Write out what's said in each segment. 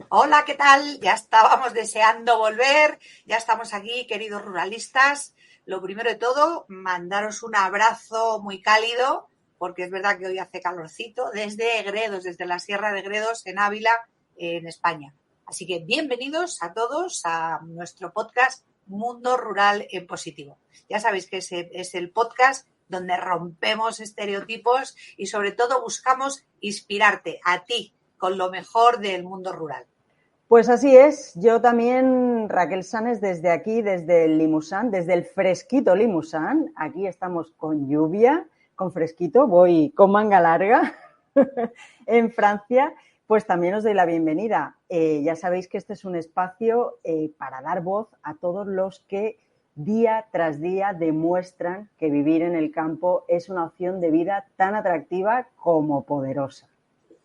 Hola, ¿qué tal? Ya estábamos deseando volver, ya estamos aquí, queridos ruralistas. Lo primero de todo, mandaros un abrazo muy cálido, porque es verdad que hoy hace calorcito, desde Gredos, desde la Sierra de Gredos, en Ávila, en España. Así que bienvenidos a todos a nuestro podcast Mundo Rural en Positivo. Ya sabéis que es el podcast donde rompemos estereotipos y sobre todo buscamos inspirarte a ti con lo mejor del mundo rural. Pues así es, yo también, Raquel Sanes, desde aquí, desde el Limousin, desde el fresquito Limousin, aquí estamos con lluvia, con fresquito, voy con manga larga en Francia, pues también os doy la bienvenida. Ya sabéis que este es un espacio para dar voz a todos los que día tras día demuestran que vivir en el campo es una opción de vida tan atractiva como poderosa.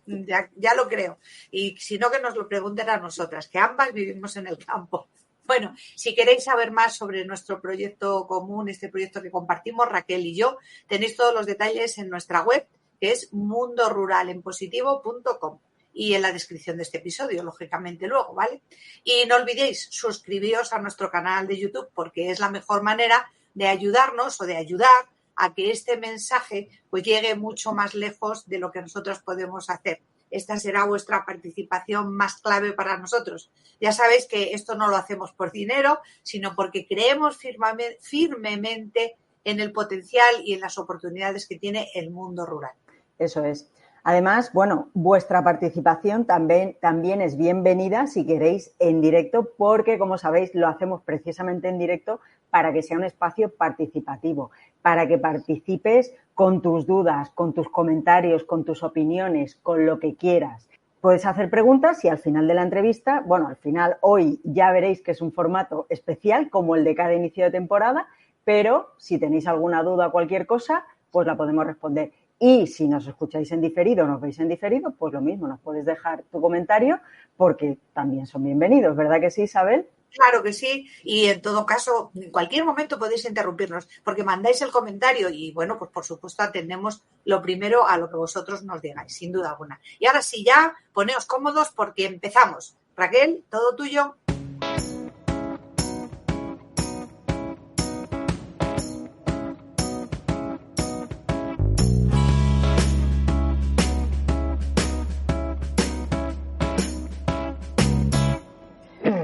Ya lo creo. Y si no, que nos lo pregunten a nosotras, que ambas vivimos en el campo. Bueno, si queréis saber más sobre nuestro proyecto común, este proyecto que compartimos Raquel y yo, tenéis todos los detalles en nuestra web, que es mundoruralenpositivo.com, y en la descripción de este episodio, lógicamente luego, ¿vale? Y no olvidéis suscribiros a nuestro canal de YouTube, porque es la mejor manera de ayudarnos o de ayudar a que este mensaje pues llegue mucho más lejos de lo que nosotros podemos hacer. Esta será vuestra participación más clave para nosotros. Ya sabéis que esto no lo hacemos por dinero, sino porque creemos firmemente en el potencial y en las oportunidades que tiene el mundo rural. Eso es. Además, bueno, vuestra participación también es bienvenida si queréis en directo, porque, como sabéis, lo hacemos precisamente en directo para que sea un espacio participativo, para que participes con tus dudas, con tus comentarios, con tus opiniones, con lo que quieras. Puedes hacer preguntas y al final de la entrevista, bueno, al final hoy ya veréis que es un formato especial como el de cada inicio de temporada, pero si tenéis alguna duda o cualquier cosa, pues la podemos responder. Y si nos escucháis en diferido o nos veis en diferido, pues lo mismo, nos puedes dejar tu comentario porque también son bienvenidos, ¿verdad que sí, Isabel? Claro que sí, y en todo caso, en cualquier momento podéis interrumpirnos, porque mandáis el comentario y, bueno, pues por supuesto atendemos lo primero a lo que vosotros nos digáis, sin duda alguna. Y ahora sí, ya poneos cómodos porque empezamos. Raquel, todo tuyo.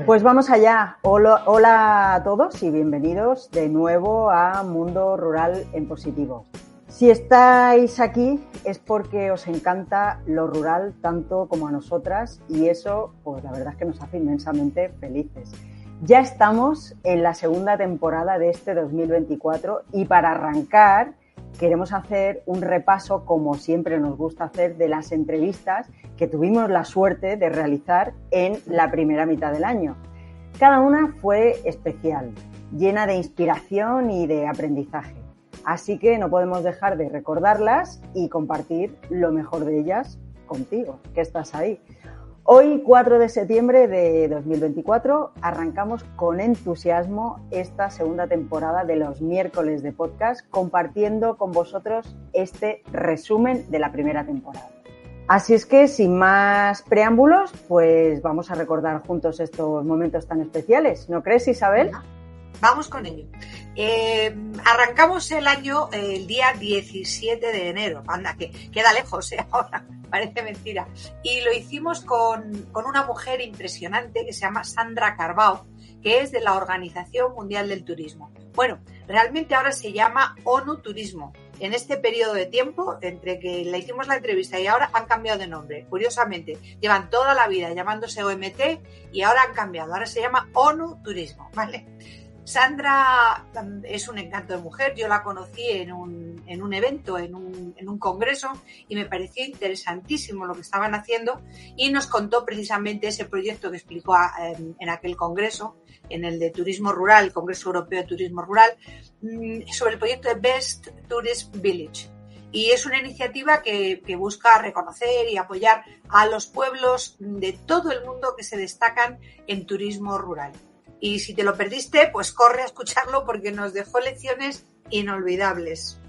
Pues vamos allá. Hola a todos y bienvenidos de nuevo a Mundo Rural en Positivo. Si estáis aquí es porque os encanta lo rural tanto como a nosotras y eso, pues la verdad es que nos hace inmensamente felices. Ya estamos en la segunda temporada de este 2024 y para arrancar queremos hacer un repaso, como siempre nos gusta hacer, de las entrevistas que tuvimos la suerte de realizar en la primera mitad del año. Cada una fue especial, llena de inspiración y de aprendizaje. Así que no podemos dejar de recordarlas y compartir lo mejor de ellas contigo, que estás ahí. Hoy, 4 de septiembre de 2024, arrancamos con entusiasmo esta segunda temporada de los miércoles de podcast, compartiendo con vosotros este resumen de la primera temporada. Así es que, sin más preámbulos, pues vamos a recordar juntos estos momentos tan especiales. ¿No crees, Isabel? Vamos con ello. Arrancamos el año el día 17 de enero. Anda, que queda lejos, ahora parece mentira. Y lo hicimos con una mujer impresionante que se llama Sandra Carbao, que es de la Organización Mundial del Turismo. Bueno, realmente ahora se llama ONU Turismo. En este periodo de tiempo, entre que le hicimos la entrevista y ahora, han cambiado de nombre. Curiosamente, llevan toda la vida llamándose OMT y ahora han cambiado. Ahora se llama ONU Turismo, ¿vale? Sandra es un encanto de mujer. Yo la conocí en un evento, en un congreso, y me pareció interesantísimo lo que estaban haciendo y nos contó precisamente ese proyecto que explicó en aquel congreso, en el de turismo rural, el Congreso Europeo de Turismo Rural, sobre el proyecto de Best Tourist Village. Y es una iniciativa que busca reconocer y apoyar a los pueblos de todo el mundo que se destacan en turismo rural. Y si te lo perdiste, pues corre a escucharlo porque nos dejó lecciones inolvidables.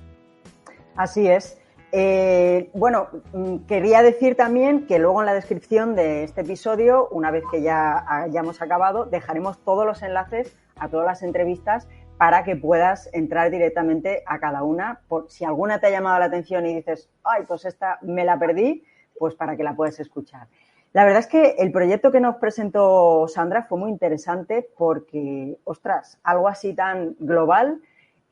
Así es. Bueno, quería decir también que luego en la descripción de este episodio, una vez que ya hayamos acabado, dejaremos todos los enlaces a todas las entrevistas para que puedas entrar directamente a cada una. Si alguna te ha llamado la atención y dices, ay, pues esta me la perdí, pues para que la puedas escuchar. La verdad es que el proyecto que nos presentó Sandra fue muy interesante porque, ostras, algo así tan global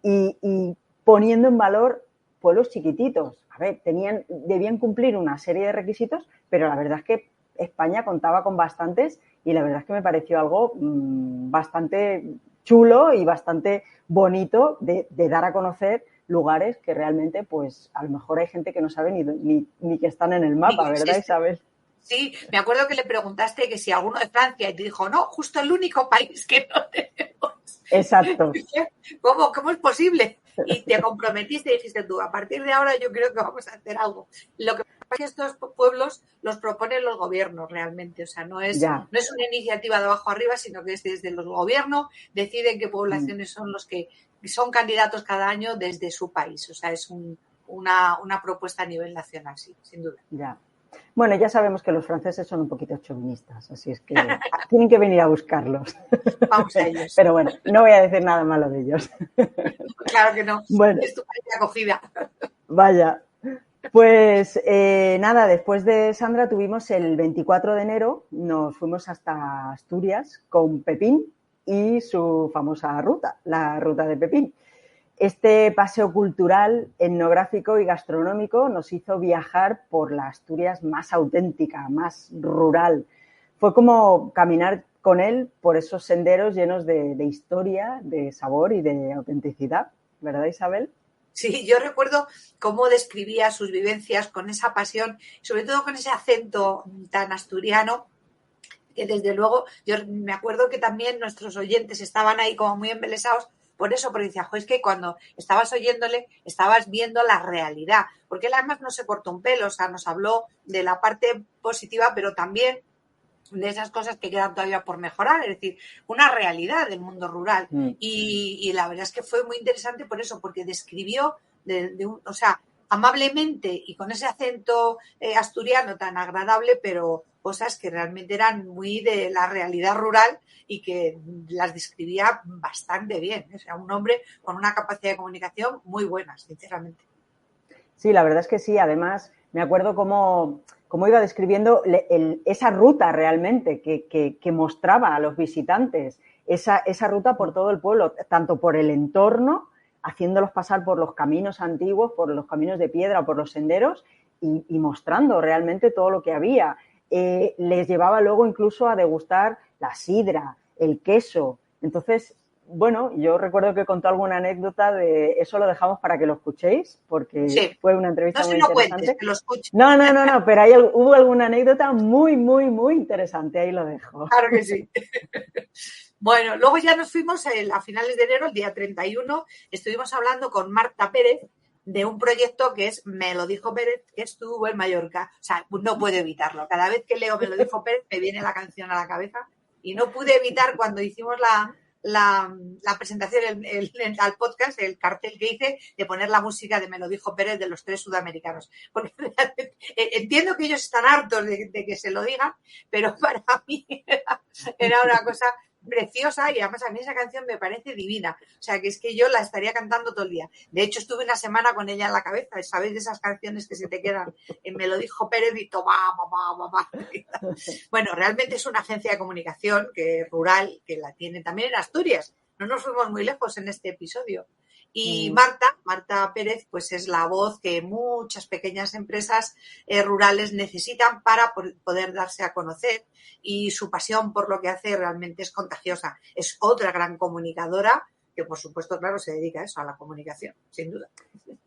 y poniendo en valor pueblos chiquititos. A ver, debían cumplir una serie de requisitos, pero la verdad es que España contaba con bastantes y la verdad es que me pareció algo bastante chulo y bastante bonito de dar a conocer lugares que realmente, pues, a lo mejor hay gente que no sabe ni que están en el mapa, ¿verdad, Isabel? Sí, me acuerdo que le preguntaste que si alguno de Francia y te dijo, no, justo el único país que no tenemos. Exacto. ¿Cómo es posible? Y te comprometiste y dijiste tú, a partir de ahora yo creo que vamos a hacer algo. Lo que pasa es que estos pueblos los proponen los gobiernos realmente, o sea, no es una iniciativa de abajo arriba, sino que es desde los gobiernos, deciden qué poblaciones son los que son candidatos cada año desde su país, o sea, es una propuesta a nivel nacional, sí, sin duda. Ya. Bueno, ya sabemos que los franceses son un poquito chauvinistas, así es que tienen que venir a buscarlos. Vamos a ellos. Pero bueno, no voy a decir nada malo de ellos. Claro que no. Bueno, es tu país de acogida. Vaya. Pues nada, después de Sandra tuvimos el 24 de enero, nos fuimos hasta Asturias con Pepín y su famosa ruta, la ruta de Pepín. Este paseo cultural, etnográfico y gastronómico nos hizo viajar por la Asturias más auténtica, más rural. Fue como caminar con él por esos senderos llenos de historia, de sabor y de autenticidad. ¿Verdad, Isabel? Sí, yo recuerdo cómo describía sus vivencias con esa pasión, sobre todo con ese acento tan asturiano, que desde luego, yo me acuerdo que también nuestros oyentes estaban ahí como muy embelesados por eso, porque decía, es que cuando estabas oyéndole, estabas viendo la realidad, porque él además no se cortó un pelo, o sea, nos habló de la parte positiva, pero también de esas cosas que quedan todavía por mejorar, es decir, una realidad del mundo rural. Y la verdad es que fue muy interesante por eso, porque describió o sea, amablemente y con ese acento asturiano tan agradable, pero cosas que realmente eran muy de la realidad rural y que las describía bastante bien. O sea, un hombre con una capacidad de comunicación muy buena, sinceramente. Sí, la verdad es que sí. Además, me acuerdo cómo iba describiendo esa ruta realmente que mostraba a los visitantes, esa ruta por todo el pueblo, tanto por el entorno, haciéndolos pasar por los caminos antiguos, por los caminos de piedra, por los senderos y mostrando realmente todo lo que había. Les llevaba luego incluso a degustar la sidra, el queso. Entonces, bueno, yo recuerdo que contó alguna anécdota de eso, lo dejamos para que lo escuchéis, porque sí. Fue una entrevista muy interesante. Cuentes, que lo escuches. No, pero hubo alguna anécdota muy, muy, muy interesante, ahí lo dejo. Claro que sí. Bueno, luego ya nos fuimos a finales de enero, el día 31, estuvimos hablando con Marta Pérez de un proyecto que es Me lo dijo Pérez, que estuvo en Mallorca. O sea, no puedo evitarlo. Cada vez que leo Me lo dijo Pérez me viene la canción a la cabeza y no pude evitar cuando hicimos la presentación al podcast, el cartel que hice, de poner la música de Me lo dijo Pérez de los tres sudamericanos. Porque entiendo que ellos están hartos de que se lo digan, pero para mí era una cosa preciosa y además a mí esa canción me parece divina. O sea, que es que yo la estaría cantando todo el día. De hecho, estuve una semana con ella en la cabeza. ¿Sabéis de esas canciones que se te quedan? Me lo dijo Pérez y toma. Bueno, realmente es una agencia de comunicación rural que la tiene también en Asturias. No nos fuimos muy lejos en este episodio. Y Marta Pérez, pues es la voz que muchas pequeñas empresas rurales necesitan para poder darse a conocer, y su pasión por lo que hace realmente es contagiosa. Es otra gran comunicadora que, por supuesto, claro, se dedica a eso, a la comunicación, sin duda.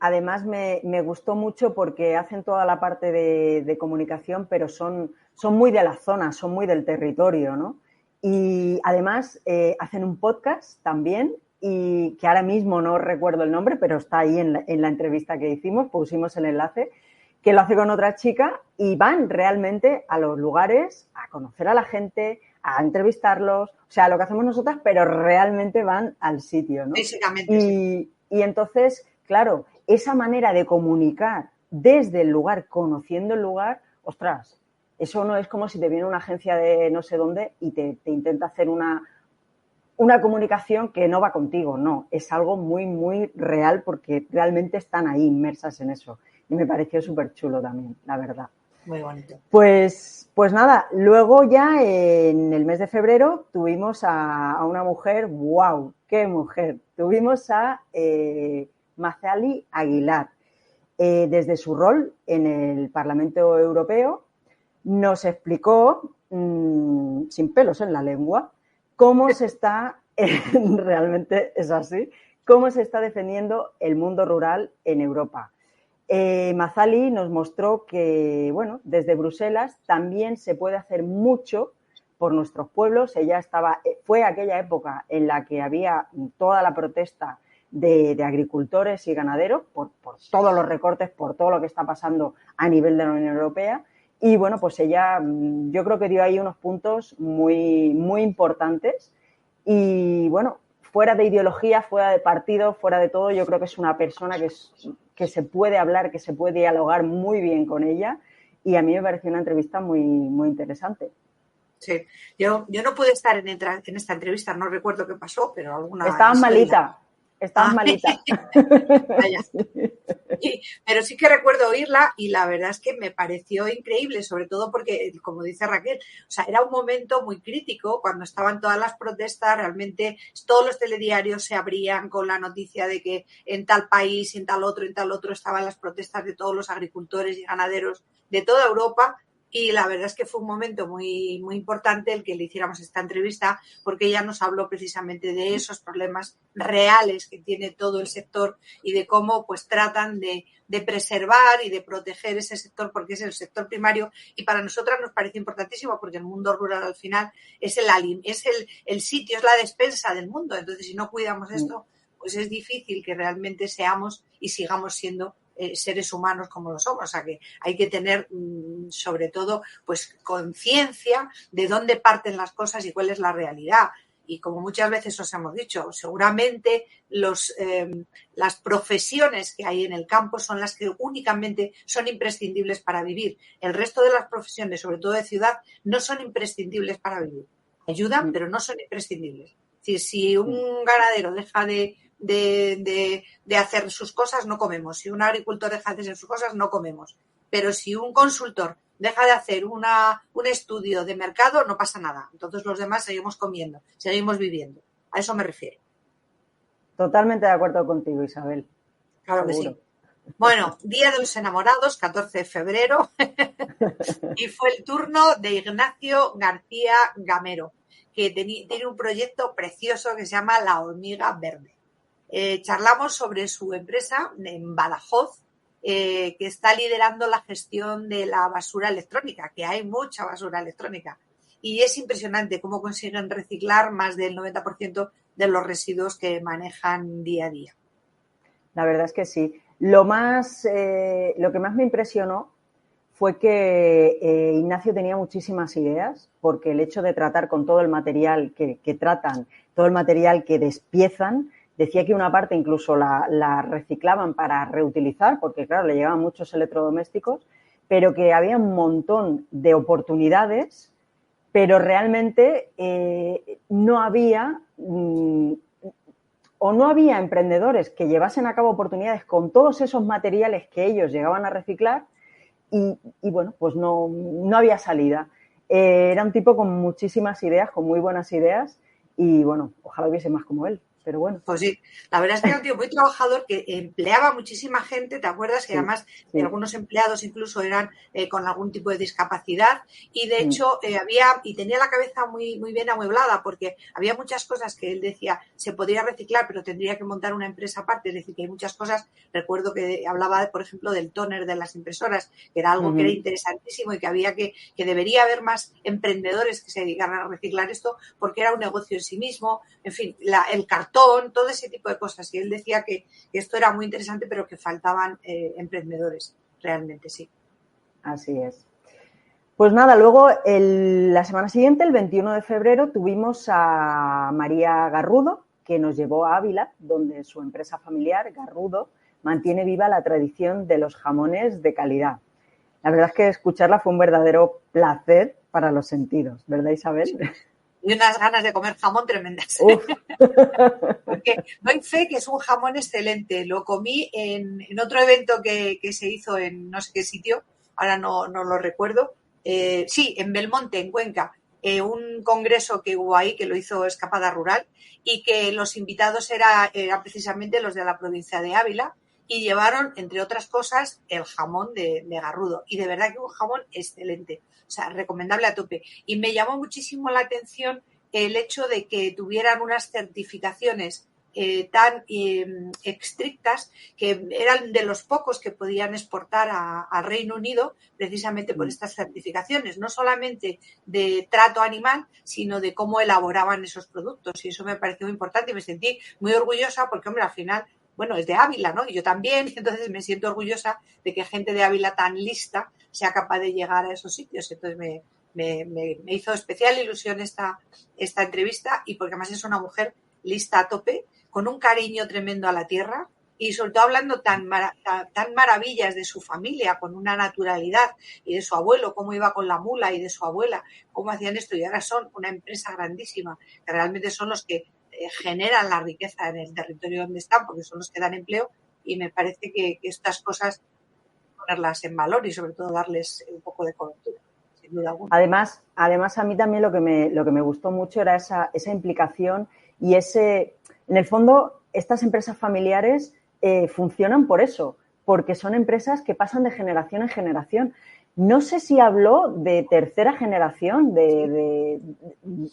Además, me gustó mucho porque hacen toda la parte de comunicación, pero son muy de la zona, son muy del territorio, ¿no? Y además hacen un podcast también, y que ahora mismo no recuerdo el nombre, pero está ahí en la entrevista que hicimos, pusimos el enlace, que lo hace con otra chica y van realmente a los lugares a conocer a la gente, a entrevistarlos, o sea, lo que hacemos nosotras, pero realmente van al sitio, ¿no? Físicamente, sí. Y entonces, claro, esa manera de comunicar desde el lugar, conociendo el lugar, ostras, eso no es como si te viene una agencia de no sé dónde y te intenta hacer una comunicación que no va contigo, no, es algo muy, muy real porque realmente están ahí inmersas en eso. Y me pareció súper chulo también, la verdad. Muy bonito. Pues nada, luego ya en el mes de febrero tuvimos a una mujer, ¡wow! ¡Qué mujer! Tuvimos a Mazali Aguilar. Desde su rol en el Parlamento Europeo nos explicó, sin pelos en la lengua, cómo se está, realmente es así, cómo se está defendiendo el mundo rural en Europa. Mazali nos mostró que, bueno, desde Bruselas también se puede hacer mucho por nuestros pueblos. Ella fue aquella época en la que había toda la protesta de agricultores y ganaderos por todos los recortes, por todo lo que está pasando a nivel de la Unión Europea. Y bueno, pues ella, yo creo que dio ahí unos puntos muy, muy importantes. Y bueno, fuera de ideología, fuera de partido, fuera de todo, yo creo que es una persona que se puede hablar, que se puede dialogar muy bien con ella. Y a mí me pareció una entrevista muy, muy interesante. Sí, yo no pude estar en esta entrevista, no recuerdo qué pasó, pero alguna Estabas malita. Estabas malita. Vaya. Sí, pero sí que recuerdo oírla y la verdad es que me pareció increíble, sobre todo porque, como dice Raquel, o sea, era un momento muy crítico cuando estaban todas las protestas, realmente todos los telediarios se abrían con la noticia de que en tal país, en tal otro estaban las protestas de todos los agricultores y ganaderos de toda Europa. Y la verdad es que fue un momento muy, muy importante el que le hiciéramos esta entrevista porque ella nos habló precisamente de esos problemas reales que tiene todo el sector y de cómo pues tratan de preservar y de proteger ese sector porque es el sector primario y para nosotras nos parece importantísimo porque el mundo rural al final es el sitio, es la despensa del mundo. Entonces, si no cuidamos esto, pues es difícil que realmente seamos y sigamos siendo seres humanos como lo somos. O sea que hay que tener sobre todo pues conciencia de dónde parten las cosas y cuál es la realidad. Y como muchas veces os hemos dicho, seguramente las profesiones que hay en el campo son las que únicamente son imprescindibles para vivir. El resto de las profesiones, sobre todo de ciudad, no son imprescindibles para vivir. Ayudan, pero no son imprescindibles. Es decir, si un ganadero deja de hacer sus cosas, no comemos. Si un agricultor deja de hacer sus cosas, no comemos. Pero si un consultor deja de hacer un estudio de mercado, no pasa nada. Entonces los demás seguimos comiendo, seguimos viviendo. A eso me refiero. Totalmente de acuerdo contigo, Isabel. Claro que sí. Bueno, Día de los Enamorados, 14 de febrero, y fue el turno de Ignacio García Gamero, que tiene un proyecto precioso que se llama La Hormiga Verde. Charlamos sobre su empresa en Badajoz, que está liderando la gestión de la basura electrónica, que hay mucha basura electrónica. Y es impresionante cómo consiguen reciclar más del 90% de los residuos que manejan día a día. La verdad es que sí. Lo que más me impresionó fue que Ignacio tenía muchísimas ideas, porque el hecho de tratar con todo el material que tratan, todo el material que despiezan, decía que una parte incluso la reciclaban para reutilizar, porque claro, le llegaban muchos electrodomésticos, pero que había un montón de oportunidades, pero realmente no había emprendedores que llevasen a cabo oportunidades con todos esos materiales que ellos llegaban a reciclar y bueno, pues no había salida. Era un tipo con muchísimas ideas, con muy buenas ideas y bueno, ojalá hubiese más como él. Pero bueno. Pues sí, la verdad es que era un tío muy trabajador que empleaba muchísima gente, ¿te acuerdas? Que además algunos empleados incluso eran con algún tipo de discapacidad y de hecho tenía la cabeza muy, muy bien amueblada porque había muchas cosas que él decía se podría reciclar pero tendría que montar una empresa aparte, es decir, que hay muchas cosas, recuerdo que hablaba por ejemplo del tóner de las impresoras, que era algo que era interesantísimo y que había que debería haber más emprendedores que se dedicaran a reciclar esto porque era un negocio en sí mismo, en fin, el cartón, todo ese tipo de cosas. Y él decía que esto era muy interesante, pero que faltaban emprendedores, realmente, sí. Así es. Pues nada, luego la semana siguiente, el 21 de febrero, tuvimos a María Garrudo, que nos llevó a Ávila, donde su empresa familiar, Garrudo, mantiene viva la tradición de los jamones de calidad. La verdad es que escucharla fue un verdadero placer para los sentidos, ¿verdad, Isabel? Y unas ganas de comer jamón tremendas. Porque doy fe que es un jamón excelente. Lo comí en otro evento que se hizo en no sé qué sitio, ahora no lo recuerdo. Sí, en Belmonte, en Cuenca. Un congreso que hubo ahí, que lo hizo Escapada Rural, y que los invitados eran precisamente los de la provincia de Ávila, y llevaron, entre otras cosas, el jamón de Garrudo. Y de verdad que un jamón excelente. O sea, recomendable a tope. Y me llamó muchísimo la atención el hecho de que tuvieran unas certificaciones tan estrictas, que eran de los pocos que podían exportar al Reino Unido precisamente por estas certificaciones, no solamente de trato animal, sino de cómo elaboraban esos productos. Y eso me pareció muy importante y me sentí muy orgullosa porque, hombre, al final, bueno, es de Ávila, ¿no? Y yo también, entonces me siento orgullosa de que gente de Ávila tan lista sea capaz de llegar a esos sitios. Entonces me hizo especial ilusión esta entrevista, y porque además es una mujer lista a tope, con un cariño tremendo a la tierra, y sobre todo hablando tan maravillas de su familia, con una naturalidad, y de su abuelo, cómo iba con la mula, y de su abuela, cómo hacían esto, y ahora son una empresa grandísima, que realmente son los que generan la riqueza en el territorio donde están, porque son los que dan empleo, y me parece que estas cosas ponerlas en valor y sobre todo darles un poco de cobertura, sin duda alguna. Además a mí también lo que me gustó mucho era esa implicación y en el fondo, estas empresas familiares funcionan por eso, porque son empresas que pasan de generación en generación. No sé si habló de tercera generación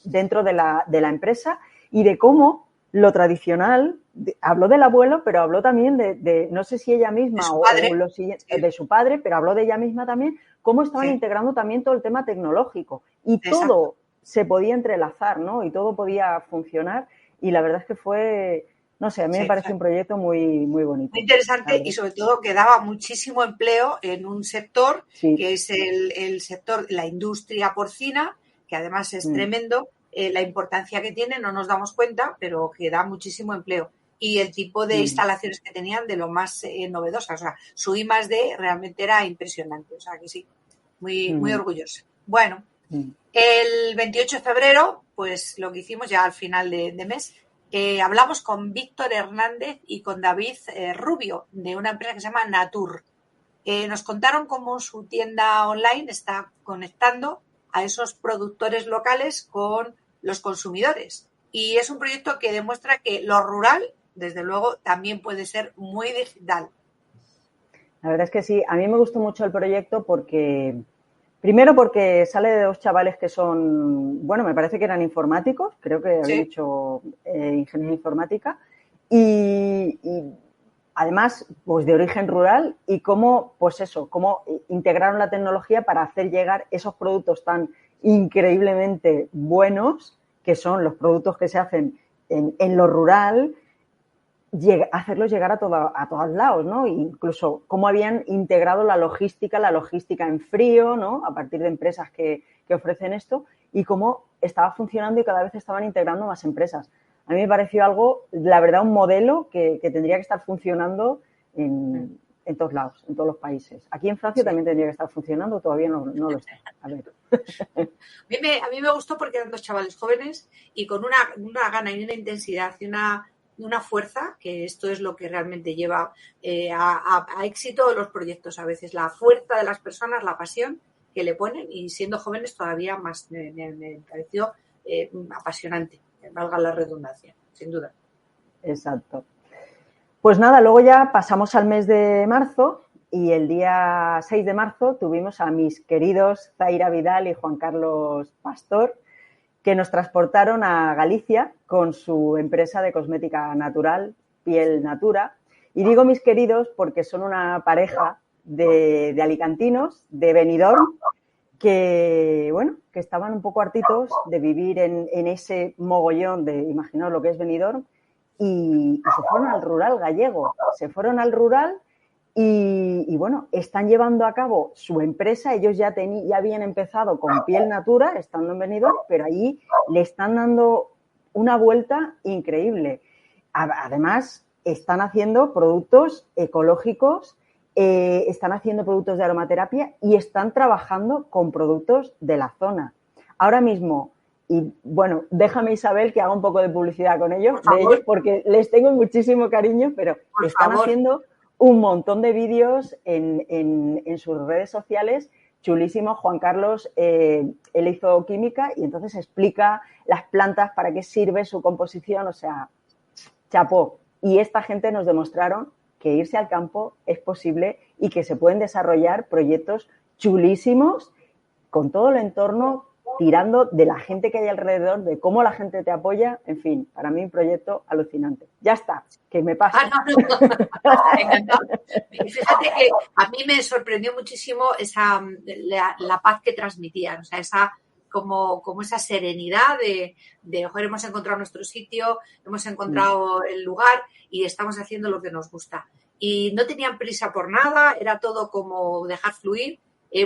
dentro de la empresa y de cómo lo tradicional, habló del abuelo, pero habló también de no sé si ella misma de su padre, pero habló de ella misma también, cómo estaban integrando también todo el tema tecnológico. Y todo se podía entrelazar, ¿no? Y todo podía funcionar. Y la verdad es que fue, no sé, a mí me parece un proyecto muy, muy bonito. Muy interesante y sobre todo que daba muchísimo empleo en un sector que es el sector, la industria porcina, que además es tremendo, la importancia que tiene, no nos damos cuenta, pero que da muchísimo empleo. Y el tipo de instalaciones que tenían de lo más novedosas. O sea, su I+D realmente era impresionante. O sea, que sí, muy orgullosa. Bueno, el 28 de febrero, pues lo que hicimos ya al final de mes, hablamos con Víctor Hernández y con David Rubio, de una empresa que se llama Natur. Nos contaron cómo su tienda online está conectando a esos productores locales con los consumidores. Y es un proyecto que demuestra que lo rural, desde luego, también puede ser muy digital. La verdad es que sí. A mí me gustó mucho el proyecto primero porque sale de dos chavales que son, bueno, me parece que eran informáticos, creo que habían hecho ingeniería informática y además, pues de origen rural y cómo integraron la tecnología para hacer llegar esos productos tan increíblemente buenos, que son los productos que se hacen en lo rural, hacerlos llegar a todos lados, ¿no? Incluso cómo habían integrado la logística en frío, ¿no? A partir de empresas que ofrecen esto y cómo estaba funcionando y cada vez estaban integrando más empresas. A mí me pareció algo, la verdad, un modelo que tendría que estar funcionando en todos lados, en todos los países. Aquí en Francia también tendría que estar funcionando, todavía no lo está. A ver. A mí me gustó porque eran dos chavales jóvenes y con una gana y una intensidad y una fuerza, que esto es lo que realmente lleva a éxito los proyectos a veces, la fuerza de las personas, la pasión que le ponen, y siendo jóvenes todavía más me pareció apasionante, valga la redundancia, sin duda. Exacto. Pues nada, luego ya pasamos al mes de marzo y el día 6 de marzo tuvimos a mis queridos Zaira Vidal y Juan Carlos Pastor, que nos transportaron a Galicia con su empresa de cosmética natural, Piel Natura. Y digo mis queridos porque son una pareja de alicantinos, de Benidorm, que estaban un poco hartitos de vivir en ese mogollón de, imaginaos lo que es Benidorm, y se fueron al rural gallego. Se fueron al rural y están llevando a cabo su empresa. Ellos ya habían empezado con Piel Natura, estando en Benidorm, pero allí le están dando una vuelta increíble. Además, están haciendo productos ecológicos, están haciendo productos de aromaterapia y están trabajando con productos de la zona. Ahora mismo, y bueno, déjame, Isabel, que haga un poco de publicidad con ellos, de ellos, porque les tengo muchísimo cariño, pero están haciendo un montón de vídeos en sus redes sociales chulísimos. Juan Carlos, él hizo química y entonces explica las plantas, para qué sirve su composición, o sea, chapó. Y esta gente nos demostraron que irse al campo es posible y que se pueden desarrollar proyectos chulísimos con todo el entorno, tirando de la gente que hay alrededor, de cómo la gente te apoya. En fin, para mí un proyecto alucinante. Ya está, que me pasa. Fíjate que a mí me sorprendió muchísimo la paz que transmitían, o sea, como esa serenidad de joder, hemos encontrado nuestro sitio, hemos encontrado el lugar y estamos haciendo lo que nos gusta. Y no tenían prisa por nada, era todo como dejar fluir,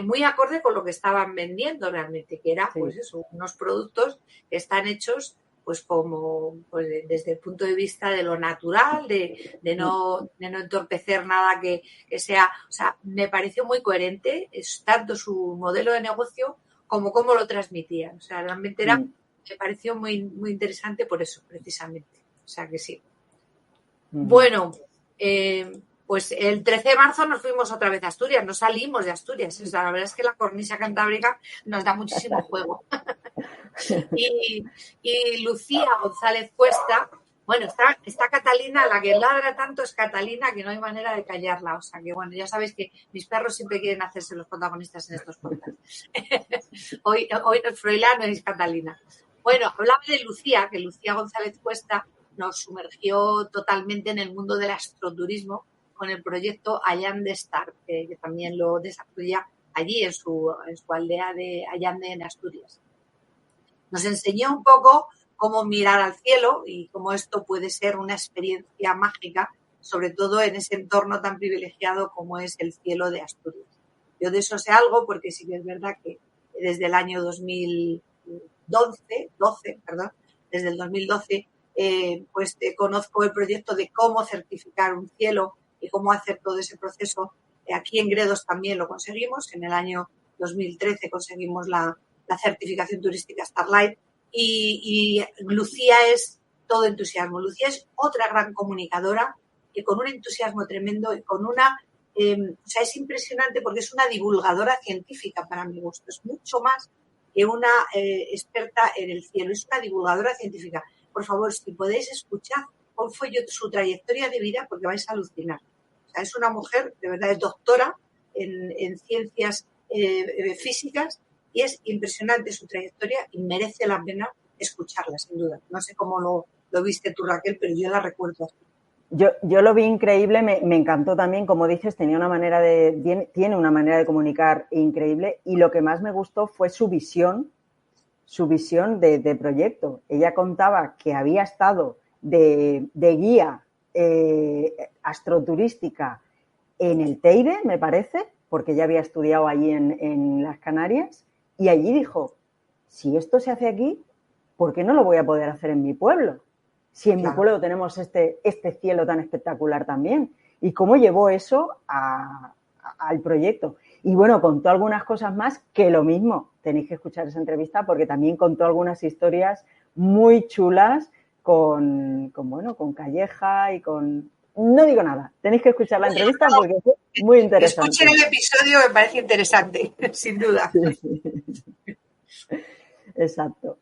muy acorde con lo que estaban vendiendo realmente, que era pues eso, unos productos que están hechos pues como pues, desde el punto de vista de lo natural, de no entorpecer nada que sea, o sea, me pareció muy coherente, es tanto su modelo de negocio como cómo lo transmitían. O sea, realmente me pareció muy, muy interesante por eso, precisamente. O sea que sí. Bueno, pues el 13 de marzo nos fuimos otra vez a Asturias, nos salimos de Asturias. O sea, la verdad es que la cornisa cantábrica nos da muchísimo juego. y Lucía González Cuesta, bueno, está Catalina, la que ladra tanto es Catalina que no hay manera de callarla. O sea que bueno, ya sabéis que mis perros siempre quieren hacerse los protagonistas en estos podcasts. hoy no es Froilán, no es Catalina. Bueno, hablaba de Lucía, que Lucía González Cuesta nos sumergió totalmente en el mundo del astroturismo con el proyecto Allande Star, que también lo desarrolla allí en su aldea de Allande, en Asturias. Nos enseñó un poco cómo mirar al cielo y cómo esto puede ser una experiencia mágica, sobre todo en ese entorno tan privilegiado como es el cielo de Asturias. Yo de eso sé algo porque sí que es verdad que desde el año 2012, desde el 2012, pues conozco el proyecto de cómo certificar un cielo y cómo hacer todo ese proceso. Aquí en Gredos también lo conseguimos. En el año 2013 conseguimos la certificación turística Starlight y Lucía es todo entusiasmo. Lucía es otra gran comunicadora que con un entusiasmo tremendo y con una... o sea, es impresionante porque es una divulgadora científica para mi gusto. Es mucho más que una experta en el cielo. Es una divulgadora científica. Por favor, si podéis escuchar cuál fue su trayectoria de vida, porque vais a alucinar. O sea, es una mujer, de verdad, es doctora en ciencias físicas y es impresionante su trayectoria y merece la pena escucharla, sin duda. No sé cómo lo viste tú, Raquel, pero yo la recuerdo así. Yo lo vi increíble, me encantó también, como dices, tiene una manera de comunicar increíble y lo que más me gustó fue su visión de proyecto. Ella contaba que había estado de guía astroturística en el Teide, me parece, porque ella había estudiado allí en las Canarias, y allí dijo, si esto se hace aquí, ¿por qué no lo voy a poder hacer en mi pueblo? Si en mi pueblo tenemos este cielo tan espectacular también. ¿Y cómo llevó eso al proyecto? Y bueno, contó algunas cosas más que lo mismo. Tenéis que escuchar esa entrevista porque también contó algunas historias muy chulas con Calleja y con... No digo nada, tenéis que escuchar la entrevista porque fue muy interesante. Escuchen el episodio, me parece interesante, sin duda. Sí. Exacto.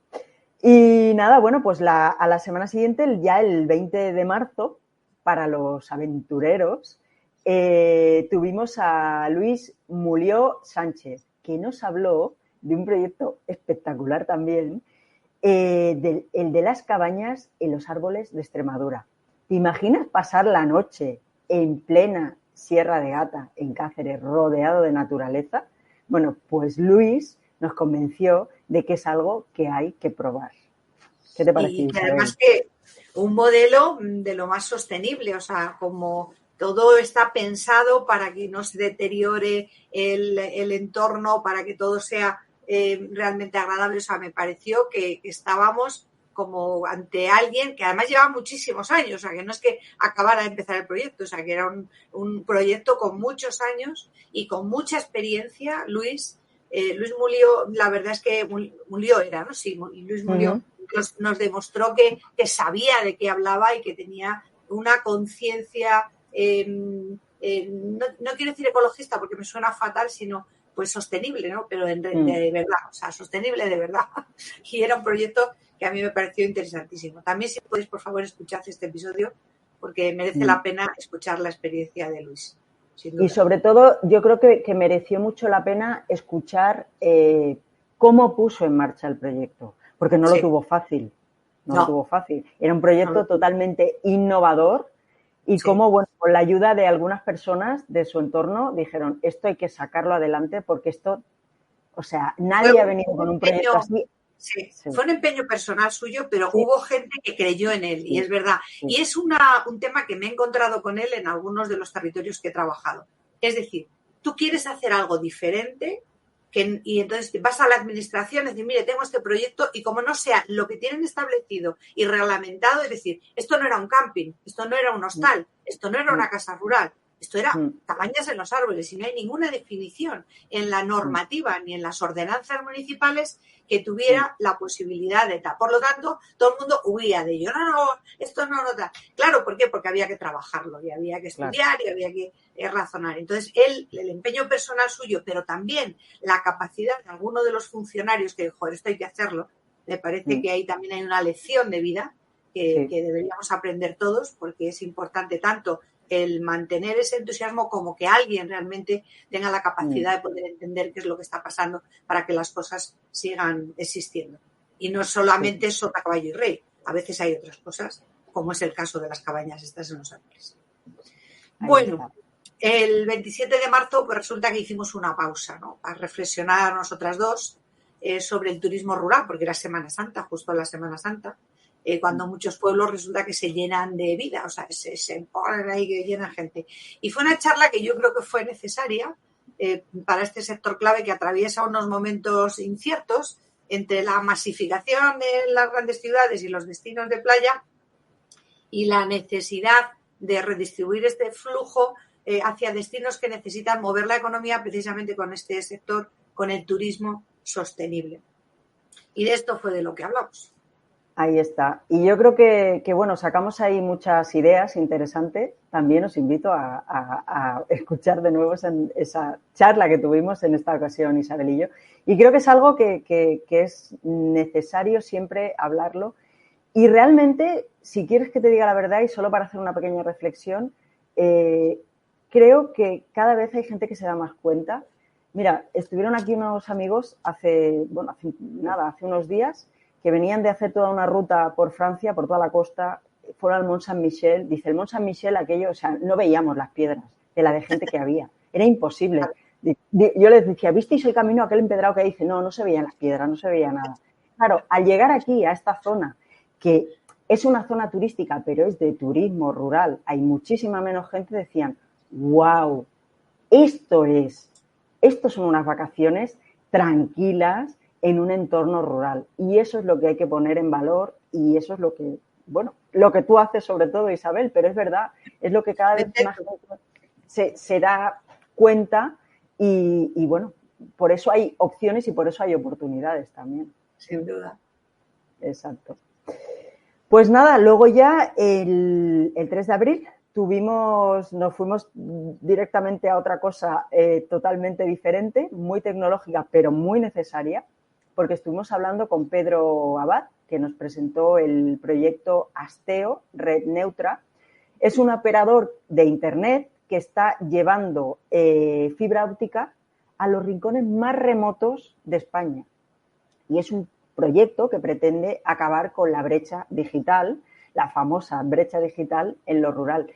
Y nada, bueno, pues a la semana siguiente, ya el 20 de marzo, para los aventureros, tuvimos a Luis Mulió Sánchez, que nos habló de un proyecto espectacular también, el de las cabañas en los árboles de Extremadura. ¿Te imaginas pasar la noche en plena Sierra de Gata, en Cáceres, rodeado de naturaleza? Bueno, pues Luis nos convenció de que es algo que hay que probar. ¿Qué te parece? Y que además que un modelo de lo más sostenible, o sea, como todo está pensado para que no se deteriore el entorno, para que todo sea realmente agradable. O sea, me pareció que estábamos como ante alguien que además llevaba muchísimos años, o sea, que no es que acabara de empezar el proyecto, o sea, que era un proyecto con muchos años y con mucha experiencia. Luis Mulió, la verdad es que Mulió era, ¿no? Sí, Luis Mulió nos demostró que sabía de qué hablaba y que tenía una conciencia, no quiero decir ecologista porque me suena fatal, sino pues sostenible, ¿no? Pero de verdad, o sea, sostenible de verdad. Y era un proyecto que a mí me pareció interesantísimo. También, si podéis, por favor, escuchad este episodio, porque merece la pena escuchar la experiencia de Luis. Y sobre todo, yo creo que mereció mucho la pena escuchar cómo puso en marcha el proyecto, porque no lo tuvo fácil. No lo tuvo fácil. Era un proyecto totalmente innovador y cómo, bueno, con la ayuda de algunas personas de su entorno dijeron, esto hay que sacarlo adelante porque esto, o sea, nadie ha venido con un proyecto así. Sí, fue un empeño personal suyo, pero hubo gente que creyó en él, y es verdad. Y es un tema que me he encontrado con él en algunos de los territorios que he trabajado. Es decir, tú quieres hacer algo diferente y entonces vas a la administración y dices, mire, tengo este proyecto, y como no sea lo que tienen establecido y reglamentado, es decir, esto no era un camping, esto no era un hostal, esto no era una casa rural, esto era cabañas en los árboles, y no hay ninguna definición en la normativa ni en las ordenanzas municipales que tuviera la posibilidad de tal. Por lo tanto, todo el mundo huía de ello. No, esto no. Claro, ¿por qué? Porque había que trabajarlo y había que estudiar y había que razonar. Entonces, el empeño personal suyo, pero también la capacidad de alguno de los funcionarios que dijo, esto hay que hacerlo, me parece que ahí también hay una lección de vida que deberíamos aprender todos, porque es importante tanto el mantener ese entusiasmo como que alguien realmente tenga la capacidad de poder entender qué es lo que está pasando para que las cosas sigan existiendo. Y no solamente sota, caballo y rey. A veces hay otras cosas, como es el caso de las cabañas estas en los árboles. Bueno, el 27 de marzo pues resulta que hicimos una pausa, ¿no? Para reflexionar nosotras dos sobre el turismo rural, porque era Semana Santa, justo la Semana Santa. Cuando muchos pueblos resulta que se llenan de vida, o sea, se ponen ahí que llenan gente. Y fue una charla que yo creo que fue necesaria para este sector clave que atraviesa unos momentos inciertos entre la masificación en las grandes ciudades y los destinos de playa y la necesidad de redistribuir este flujo hacia destinos que necesitan mover la economía precisamente con este sector, con el turismo sostenible. Y de esto fue de lo que hablamos. Ahí está. Y yo creo que bueno, sacamos ahí muchas ideas interesantes. También os invito a escuchar de nuevo esa charla que tuvimos en esta ocasión, Isabel y yo. Y creo que es algo que es necesario siempre hablarlo. Y realmente, si quieres que te diga la verdad, y solo para hacer una pequeña reflexión, creo que cada vez hay gente que se da más cuenta. Mira, estuvieron aquí unos amigos hace unos días, que venían de hacer toda una ruta por Francia, por toda la costa, fueron al Mont Saint-Michel. Dice, el Mont Saint-Michel, aquello, o sea, no veíamos las piedras de la de gente que había. Era imposible. Yo les decía, ¿visteis el camino aquel empedrado que dice? No se veían las piedras, no se veía nada. Claro, al llegar aquí, a esta zona, que es una zona turística, pero es de turismo rural, hay muchísima menos gente, decían, wow, esto son unas vacaciones tranquilas, en un entorno rural. Y eso es lo que hay que poner en valor y eso es lo que, bueno, lo que tú haces sobre todo, Isabel, pero es verdad, es lo que cada vez más gente se da cuenta y bueno, por eso hay opciones y por eso hay oportunidades también. Sin duda. Exacto. Pues nada, luego ya el 3 de abril nos fuimos directamente a otra cosa totalmente diferente, muy tecnológica, pero muy necesaria, porque estuvimos hablando con Pedro Abad, que nos presentó el proyecto Asteo, Red Neutra. Es un operador de Internet que está llevando fibra óptica a los rincones más remotos de España. Y es un proyecto que pretende acabar con la brecha digital, la famosa brecha digital en lo rural.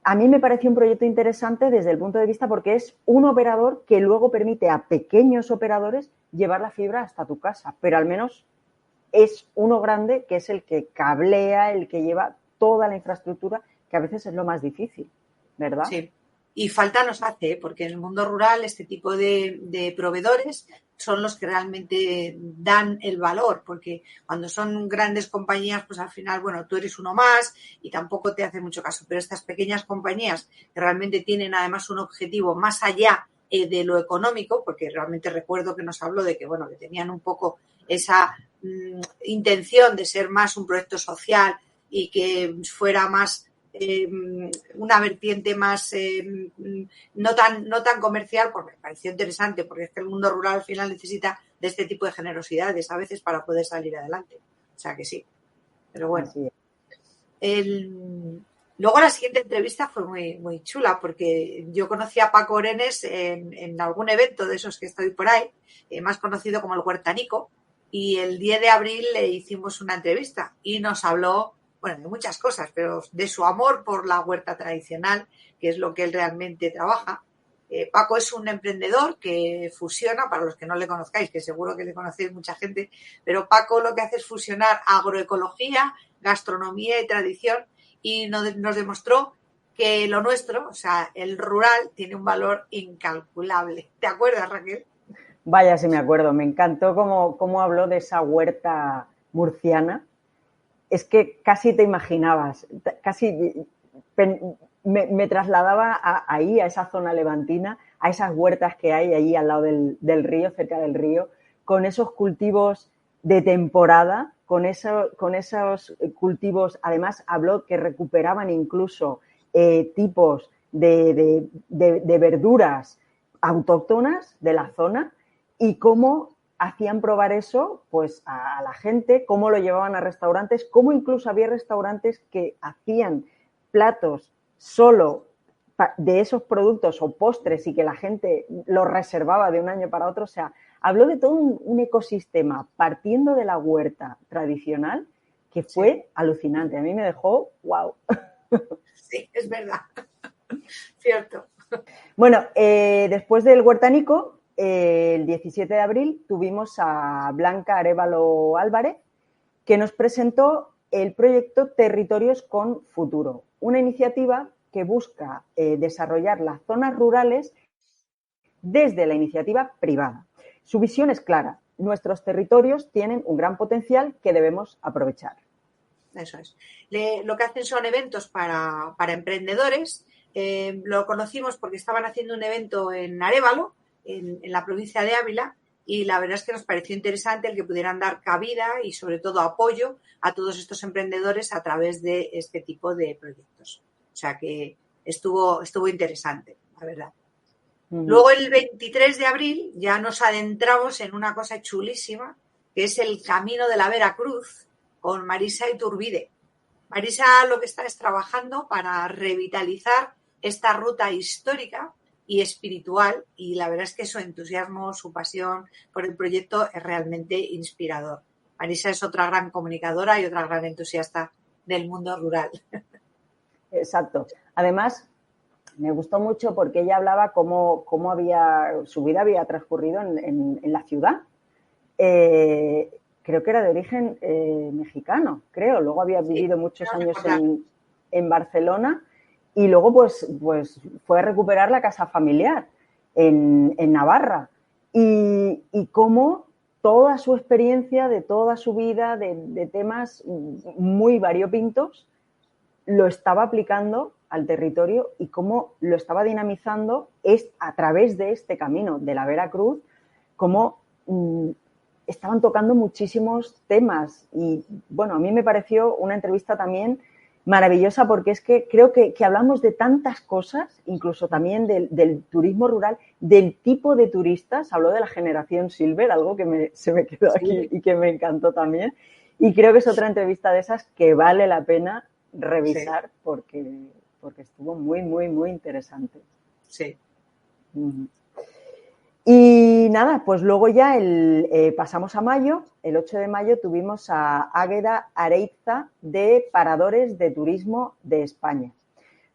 A mí me pareció un proyecto interesante desde el punto de vista porque es un operador que luego permite a pequeños operadores llevar la fibra hasta tu casa, pero al menos es uno grande que es el que cablea, el que lleva toda la infraestructura, que a veces es lo más difícil, ¿verdad? Sí, Y falta nos hace, porque en el mundo rural este tipo de proveedores son los que realmente dan el valor, porque cuando son grandes compañías, pues al final, bueno, tú eres uno más y tampoco te hace mucho caso, pero estas pequeñas compañías que realmente tienen además un objetivo más allá de lo económico, porque realmente recuerdo que nos habló de que, bueno, que tenían un poco esa intención de ser más un proyecto social y que fuera más una vertiente más no tan comercial, pues me pareció interesante, porque es que el mundo rural al final necesita de este tipo de generosidades a veces para poder salir adelante. O sea que sí, pero bueno. Luego la siguiente entrevista fue muy, muy chula, porque yo conocí a Paco Orenes en algún evento de esos que estoy por ahí, más conocido como el Huertanico, y el 10 de abril le hicimos una entrevista y nos habló, bueno, de muchas cosas, pero de su amor por la huerta tradicional, que es lo que él realmente trabaja. Paco es un emprendedor que fusiona, para los que no le conozcáis, que seguro que le conocéis mucha gente, pero Paco lo que hace es fusionar agroecología, gastronomía y tradición, y nos demostró que lo nuestro, o sea, el rural, tiene un valor incalculable. ¿Te acuerdas, Raquel? Vaya, sí me acuerdo. Me encantó cómo habló de esa huerta murciana. Es que casi te imaginabas, casi me trasladaba ahí, a esa zona levantina, a esas huertas que hay allí al lado del río, cerca del río, con esos cultivos de temporada, con esos cultivos, además habló que recuperaban incluso tipos de verduras autóctonas de la zona y cómo hacían probar eso pues a la gente, cómo lo llevaban a restaurantes, cómo incluso había restaurantes que hacían platos solo de esos productos o postres y que la gente los reservaba de un año para otro. O sea, habló de todo un ecosistema partiendo de la huerta tradicional que fue alucinante. A mí me dejó wow. Sí, es verdad. Cierto. Bueno, después del Huertánico, el 17 de abril tuvimos a Blanca Arévalo Álvarez, que nos presentó el proyecto Territorios con Futuro, una iniciativa que busca desarrollar las zonas rurales desde la iniciativa privada. Su visión es clara: nuestros territorios tienen un gran potencial que debemos aprovechar. Eso es. Lo que hacen son eventos para emprendedores. Lo conocimos porque estaban haciendo un evento en Arévalo, en la provincia de Ávila, y la verdad es que nos pareció interesante el que pudieran dar cabida y sobre todo apoyo a todos estos emprendedores a través de este tipo de proyectos. O sea que estuvo interesante, la verdad. Luego el 23 de abril ya nos adentramos en una cosa chulísima, que es el Camino de la Veracruz, con Marisa Iturbide. Marisa lo que está es trabajando para revitalizar esta ruta histórica y espiritual, y la verdad es que su entusiasmo, su pasión por el proyecto es realmente inspirador. Marisa es otra gran comunicadora y otra gran entusiasta del mundo rural. Exacto. Además, me gustó mucho porque ella hablaba cómo su vida había transcurrido en la ciudad. Creo que era de origen mexicano, creo. Luego había vivido muchos años en Barcelona y luego pues fue a recuperar la casa familiar en Navarra. Y cómo toda su experiencia, de toda su vida, de temas muy variopintos, lo estaba aplicando al territorio y cómo lo estaba dinamizando a través de este camino de la Veracruz, cómo estaban tocando muchísimos temas. Y bueno, a mí me pareció una entrevista también maravillosa porque es que creo que hablamos de tantas cosas, incluso también del turismo rural, del tipo de turistas. Habló de la generación Silver, algo que se me quedó aquí y que me encantó también. Y creo que es otra entrevista de esas que vale la pena revisar porque estuvo muy, muy, muy interesante. Sí. Y nada, pues luego ya pasamos a mayo. El 8 de mayo tuvimos a Águeda Areiza de Paradores de Turismo de España.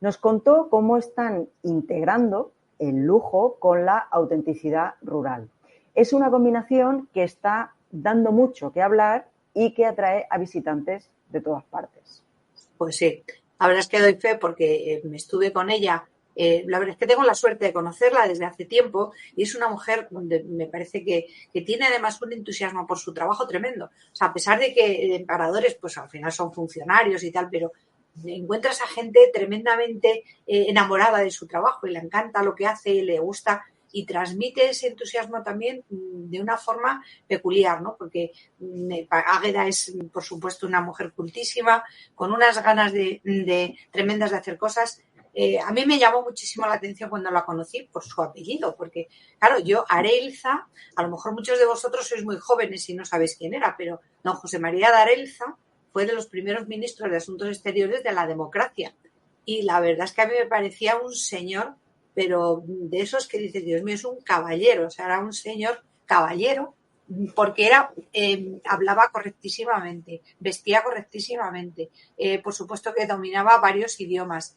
Nos contó cómo están integrando el lujo con la autenticidad rural. Es una combinación que está dando mucho que hablar y que atrae a visitantes de todas partes. Pues sí, la verdad es que doy fe porque me estuve con ella La verdad es que tengo la suerte de conocerla desde hace tiempo y es una mujer donde me parece que tiene además un entusiasmo por su trabajo tremendo. O sea, a pesar de que en Paradores pues al final son funcionarios y tal, pero encuentras a gente tremendamente enamorada de su trabajo y le encanta lo que hace y le gusta y transmite ese entusiasmo también de una forma peculiar, ¿no? Porque Águeda es, por supuesto, una mujer cultísima, con unas ganas tremendas de hacer cosas. A mí me llamó muchísimo la atención cuando la conocí por su apellido, porque, claro, yo, Arelza, a lo mejor muchos de vosotros sois muy jóvenes y no sabéis quién era, pero don José María de Arelza fue de los primeros ministros de Asuntos Exteriores de la democracia. Y la verdad es que a mí me parecía un señor, pero de esos que dices, Dios mío, es un caballero, o sea, era un señor caballero, porque hablaba correctísimamente, vestía correctísimamente, por supuesto que dominaba varios idiomas,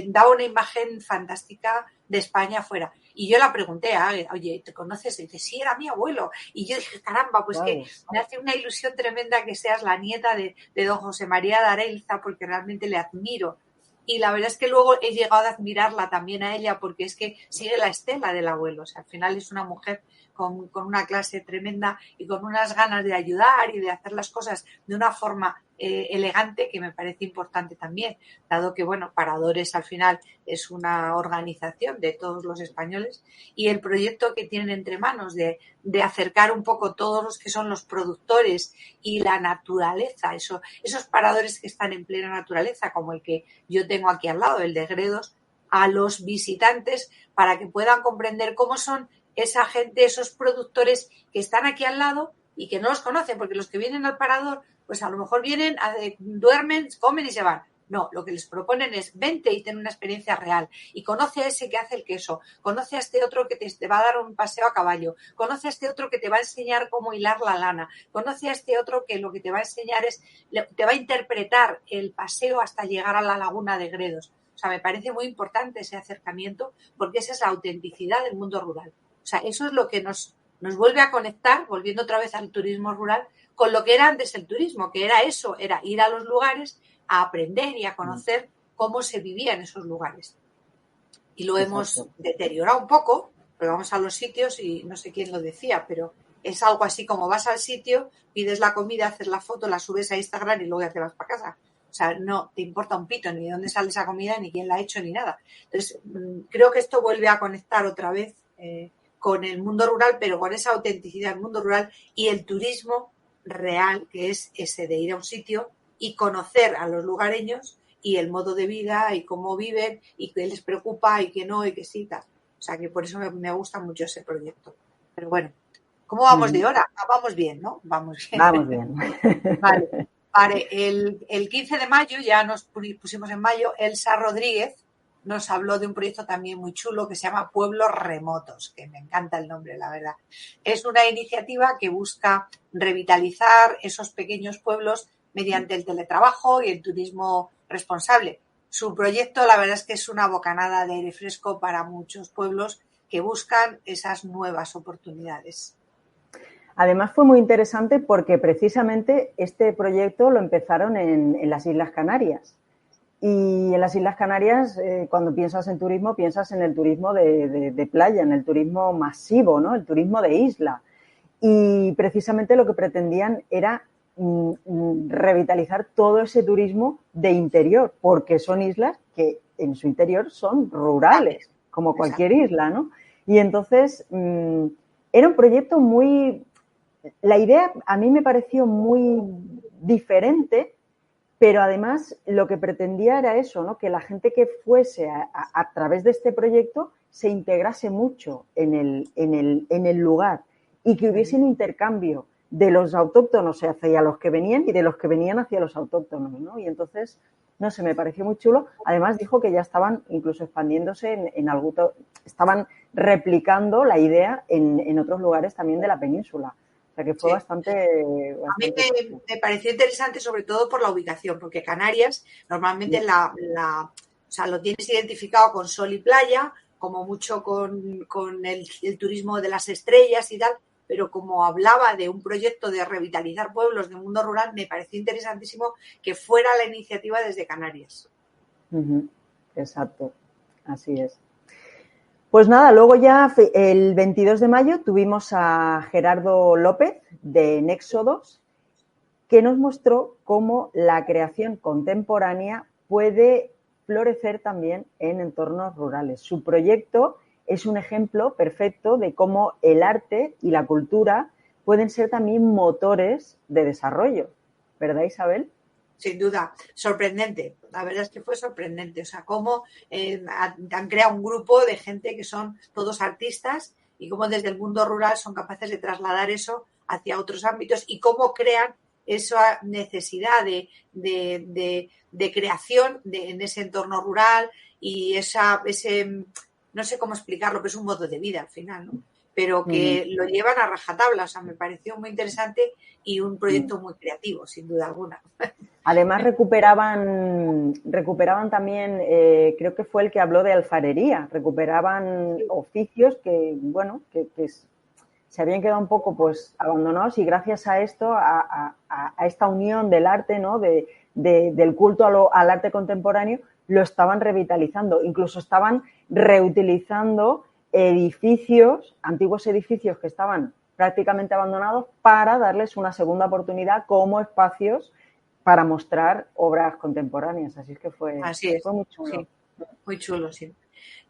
daba una imagen fantástica de España afuera. Y yo la pregunté, oye, ¿te conoces? Y dice, sí, era mi abuelo. Y yo dije, caramba, pues que me hace una ilusión tremenda que seas la nieta de don José María de Arelza, porque realmente le admiro. Y la verdad es que luego he llegado a admirarla también a ella porque es que sigue la estela del abuelo. O sea, al final es una mujer con una clase tremenda y con unas ganas de ayudar y de hacer las cosas de una forma elegante que me parece importante también, dado que, bueno, Paradores al final es una organización de todos los españoles y el proyecto que tienen entre manos de acercar un poco todos los que son los productores y la naturaleza, esos paradores que están en plena naturaleza, como el que yo tengo aquí al lado, el de Gredos, a los visitantes para que puedan comprender cómo son esa gente, esos productores que están aquí al lado y que no los conocen, porque los que vienen al parador, pues a lo mejor vienen, duermen, comen y se van. No, lo que les proponen es vente y ten una experiencia real y conoce a ese que hace el queso, conoce a este otro que te va a dar un paseo a caballo, conoce a este otro que te va a enseñar cómo hilar la lana, conoce a este otro que lo que te va a enseñar es, te va a interpretar el paseo hasta llegar a la laguna de Gredos. O sea, me parece muy importante ese acercamiento porque esa es la autenticidad del mundo rural. O sea, eso es lo que nos vuelve a conectar, volviendo otra vez al turismo rural, con lo que era antes el turismo, que era eso, era ir a los lugares a aprender y a conocer cómo se vivía en esos lugares. Y lo hemos deteriorado un poco, pero vamos a los sitios y no sé quién lo decía, pero es algo así como vas al sitio, pides la comida, haces la foto, la subes a Instagram y luego ya te vas para casa. O sea, no te importa un pito ni de dónde sale esa comida, ni quién la ha hecho, ni nada. Entonces, creo que esto vuelve a conectar otra vez con el mundo rural, pero con esa autenticidad del mundo rural y el turismo real, que es ese de ir a un sitio y conocer a los lugareños y el modo de vida y cómo viven y qué les preocupa y qué no y qué sí, tal. O sea, que por eso me gusta mucho ese proyecto. Pero bueno, ¿cómo vamos de hora? Vamos bien, ¿no? Vamos bien. Vamos bien. Vale. El 15 de mayo, ya nos pusimos en mayo, Elsa Rodríguez nos habló de un proyecto también muy chulo que se llama Pueblos Remotos, que me encanta el nombre, la verdad. Es una iniciativa que busca revitalizar esos pequeños pueblos mediante el teletrabajo y el turismo responsable. Su proyecto, la verdad es que es una bocanada de aire fresco para muchos pueblos que buscan esas nuevas oportunidades. Además fue muy interesante porque precisamente este proyecto lo empezaron en las Islas Canarias. Y en las Islas Canarias, cuando piensas en turismo, piensas en el turismo de playa, en el turismo masivo, ¿no? El turismo de isla. Y precisamente lo que pretendían era revitalizar todo ese turismo de interior, porque son islas que en su interior son rurales, como cualquier isla, ¿no? Y entonces era un proyecto muy... La idea a mí me pareció muy diferente, pero además lo que pretendía era eso, ¿no? Que la gente que fuese a través de este proyecto se integrase mucho en el lugar y que hubiese un intercambio de los autóctonos hacia los que venían y de los que venían hacia los autóctonos, ¿no? Y entonces, no sé, me pareció muy chulo. Además dijo que ya estaban incluso expandiéndose en algo, estaban replicando la idea en otros lugares también de la península. O sea que fue bastante... A mí me pareció interesante sobre todo por la ubicación, porque Canarias normalmente o sea, lo tienes identificado con sol y playa, como mucho con el turismo de las estrellas y tal, pero como hablaba de un proyecto de revitalizar pueblos del mundo rural, me pareció interesantísimo que fuera la iniciativa desde Canarias. Exacto. Así es. Pues nada, luego ya el 22 de mayo tuvimos a Gerardo López de Nexodos, que nos mostró cómo la creación contemporánea puede florecer también en entornos rurales. Su proyecto es un ejemplo perfecto de cómo el arte y la cultura pueden ser también motores de desarrollo. ¿Verdad, Isabel? Sin duda, sorprendente. La verdad es que fue sorprendente. O sea, cómo han creado un grupo de gente que son todos artistas y cómo desde el mundo rural son capaces de trasladar eso hacia otros ámbitos y cómo crean esa necesidad de creación en ese entorno rural y ese, no sé cómo explicarlo, pero es un modo de vida al final, ¿no? Pero que lo llevan a rajatabla. O sea, me pareció muy interesante y un proyecto muy creativo, sin duda alguna. Además recuperaban también, creo que fue el que habló de alfarería, recuperaban oficios que, bueno, que se habían quedado un poco pues abandonados y gracias a esto, a esta unión del arte, ¿no? Del culto al arte contemporáneo, lo estaban revitalizando, incluso estaban reutilizando edificios, antiguos edificios que estaban prácticamente abandonados para darles una segunda oportunidad como espacios para mostrar obras contemporáneas. Así es que fue muy chulo. Sí, muy chulo, sí.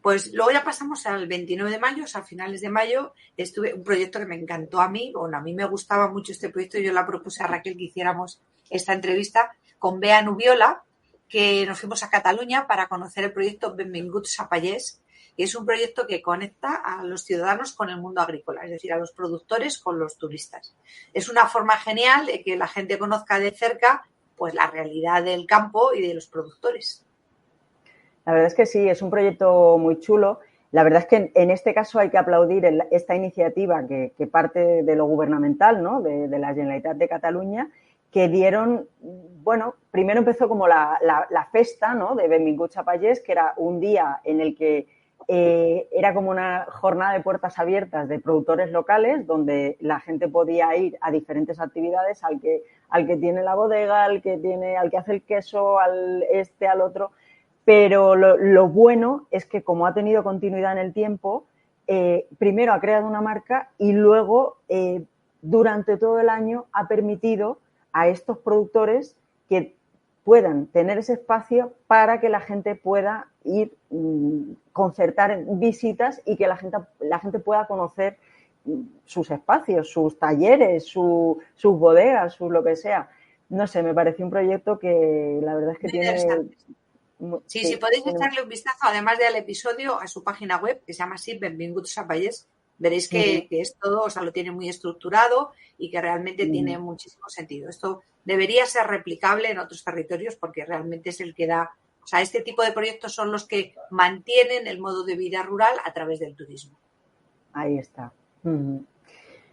Pues luego ya pasamos al 29 de mayo, o sea, a finales de mayo, estuve un proyecto que me encantó a mí. Bueno, a mí me gustaba mucho este proyecto. Yo la propuse a Raquel que hiciéramos esta entrevista con Bea Nubiola, que nos fuimos a Cataluña para conocer el proyecto Benvinguts a Pallés, que es un proyecto que conecta a los ciudadanos con el mundo agrícola, es decir, a los productores con los turistas. Es una forma genial de que la gente conozca de cerca pues la realidad del campo y de los productores. La verdad es que sí, es un proyecto muy chulo. La verdad es que en este caso hay que aplaudir esta iniciativa que parte de lo gubernamental, ¿no? de la Generalitat de Cataluña, que dieron, bueno, primero empezó como la festa, ¿no? de Benvinguts a Pallés, que era un día en el que era como una jornada de puertas abiertas de productores locales, donde la gente podía ir a diferentes actividades, al que tiene la bodega, al que hace el queso, al otro. Pero lo bueno es que como ha tenido continuidad en el tiempo, primero ha creado una marca y luego durante todo el año ha permitido a estos productores que puedan tener ese espacio para que la gente pueda ir, concertar visitas y que la gente pueda conocer sus espacios, sus talleres, sus bodegas, lo que sea. No sé, me pareció un proyecto que la verdad es que tiene... Sí, si podéis echarle un vistazo, además del episodio, a su página web, que se llama así, Benvinguts a Pallés, veréis que es todo, o sea, lo tiene muy estructurado y que realmente tiene muchísimo sentido. Esto debería ser replicable en otros territorios porque realmente es el que da, o sea, este tipo de proyectos son los que mantienen el modo de vida rural a través del turismo. Ahí está.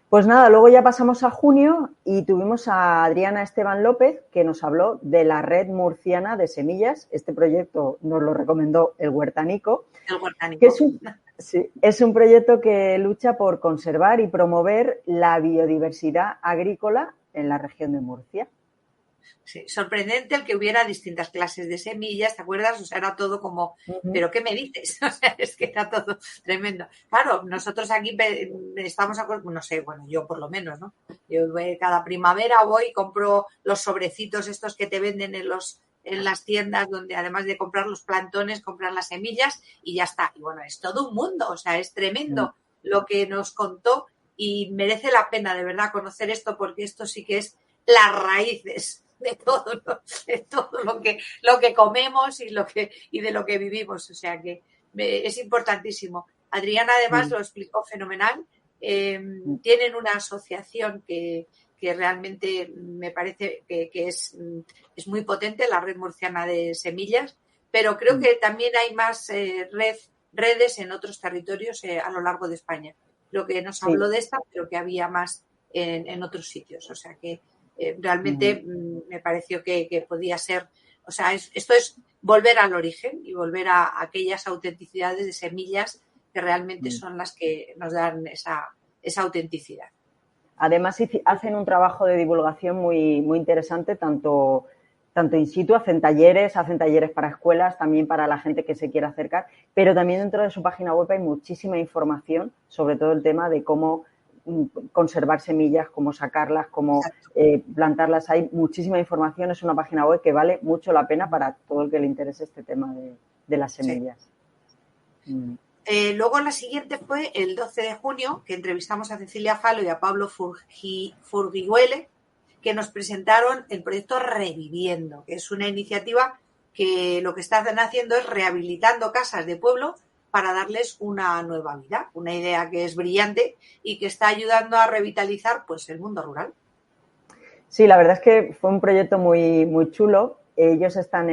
Pues nada, luego ya pasamos a junio y tuvimos a Adriana Esteban López, que nos habló de la Red Murciana de Semillas. Este proyecto nos lo recomendó el Huertánico. El Huertánico. Que es un proyecto que lucha por conservar y promover la biodiversidad agrícola en la región de Murcia. Sí, sorprendente el que hubiera distintas clases de semillas, ¿te acuerdas? O sea, era todo como, ¿pero qué me dices? O sea, es que era todo tremendo. Claro, nosotros aquí estamos, no sé, bueno, yo por lo menos, ¿no? Yo cada primavera voy y compro los sobrecitos estos que te venden en las tiendas, donde además de comprar los plantones, comprar las semillas y ya está. Y bueno, es todo un mundo, o sea, es tremendo lo que nos contó y merece la pena de verdad conocer esto porque esto sí que es las raíces de todo lo que comemos y de lo que vivimos. O sea que es importantísimo. Adriana además lo explicó fenomenal. Tienen una asociación que realmente me parece que es muy potente, la Red Murciana de Semillas, pero creo que también hay más redes en otros territorios a lo largo de España. Creo que nos habló de esta, pero que había más en otros sitios. O sea que realmente me pareció que podía ser, o sea, esto es volver al origen y volver a aquellas autenticidades de semillas que realmente son las que nos dan esa autenticidad. Además hacen un trabajo de divulgación muy, muy interesante, tanto tanto in situ, hacen talleres para escuelas, también para la gente que se quiera acercar, pero también dentro de su página web hay muchísima información sobre todo el tema de cómo conservar semillas, cómo sacarlas, cómo plantarlas. Hay muchísima información, es una página web que vale mucho la pena para todo el que le interese este tema de las semillas. Sí. Luego la siguiente fue el 12 de junio, que entrevistamos a Cecilia Falo y a Pablo Furguiuele, que nos presentaron el proyecto Reviviendo, que es una iniciativa que lo que están haciendo es rehabilitando casas de pueblo para darles una nueva vida, una idea que es brillante y que está ayudando a revitalizar pues el mundo rural. Sí, la verdad es que fue un proyecto muy, muy chulo. Ellos están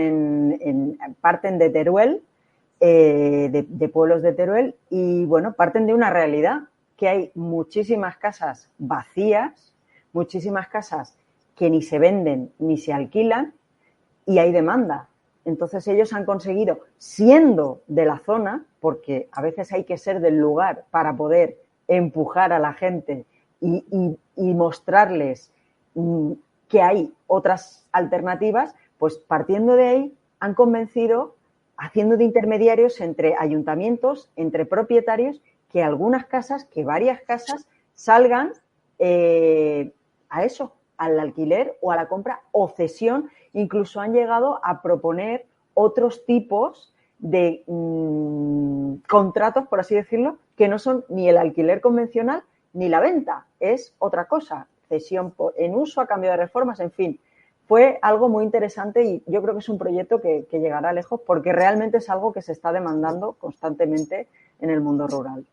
parten de Teruel, de pueblos de Teruel, y bueno, parten de una realidad, que hay muchísimas casas vacías, muchísimas casas que ni se venden ni se alquilan y hay demanda. Entonces ellos han conseguido, siendo de la zona, porque a veces hay que ser del lugar para poder empujar a la gente y mostrarles que hay otras alternativas, pues partiendo de ahí han convencido, haciendo de intermediarios entre ayuntamientos, entre propietarios, que algunas casas, que varias casas salgan a eso, al alquiler o a la compra o cesión. Incluso han llegado a proponer otros tipos de contratos, por así decirlo, que no son ni el alquiler convencional ni la venta, es otra cosa, cesión en uso a cambio de reformas, en fin. Fue algo muy interesante y yo creo que es un proyecto que llegará lejos porque realmente es algo que se está demandando constantemente en el mundo rural.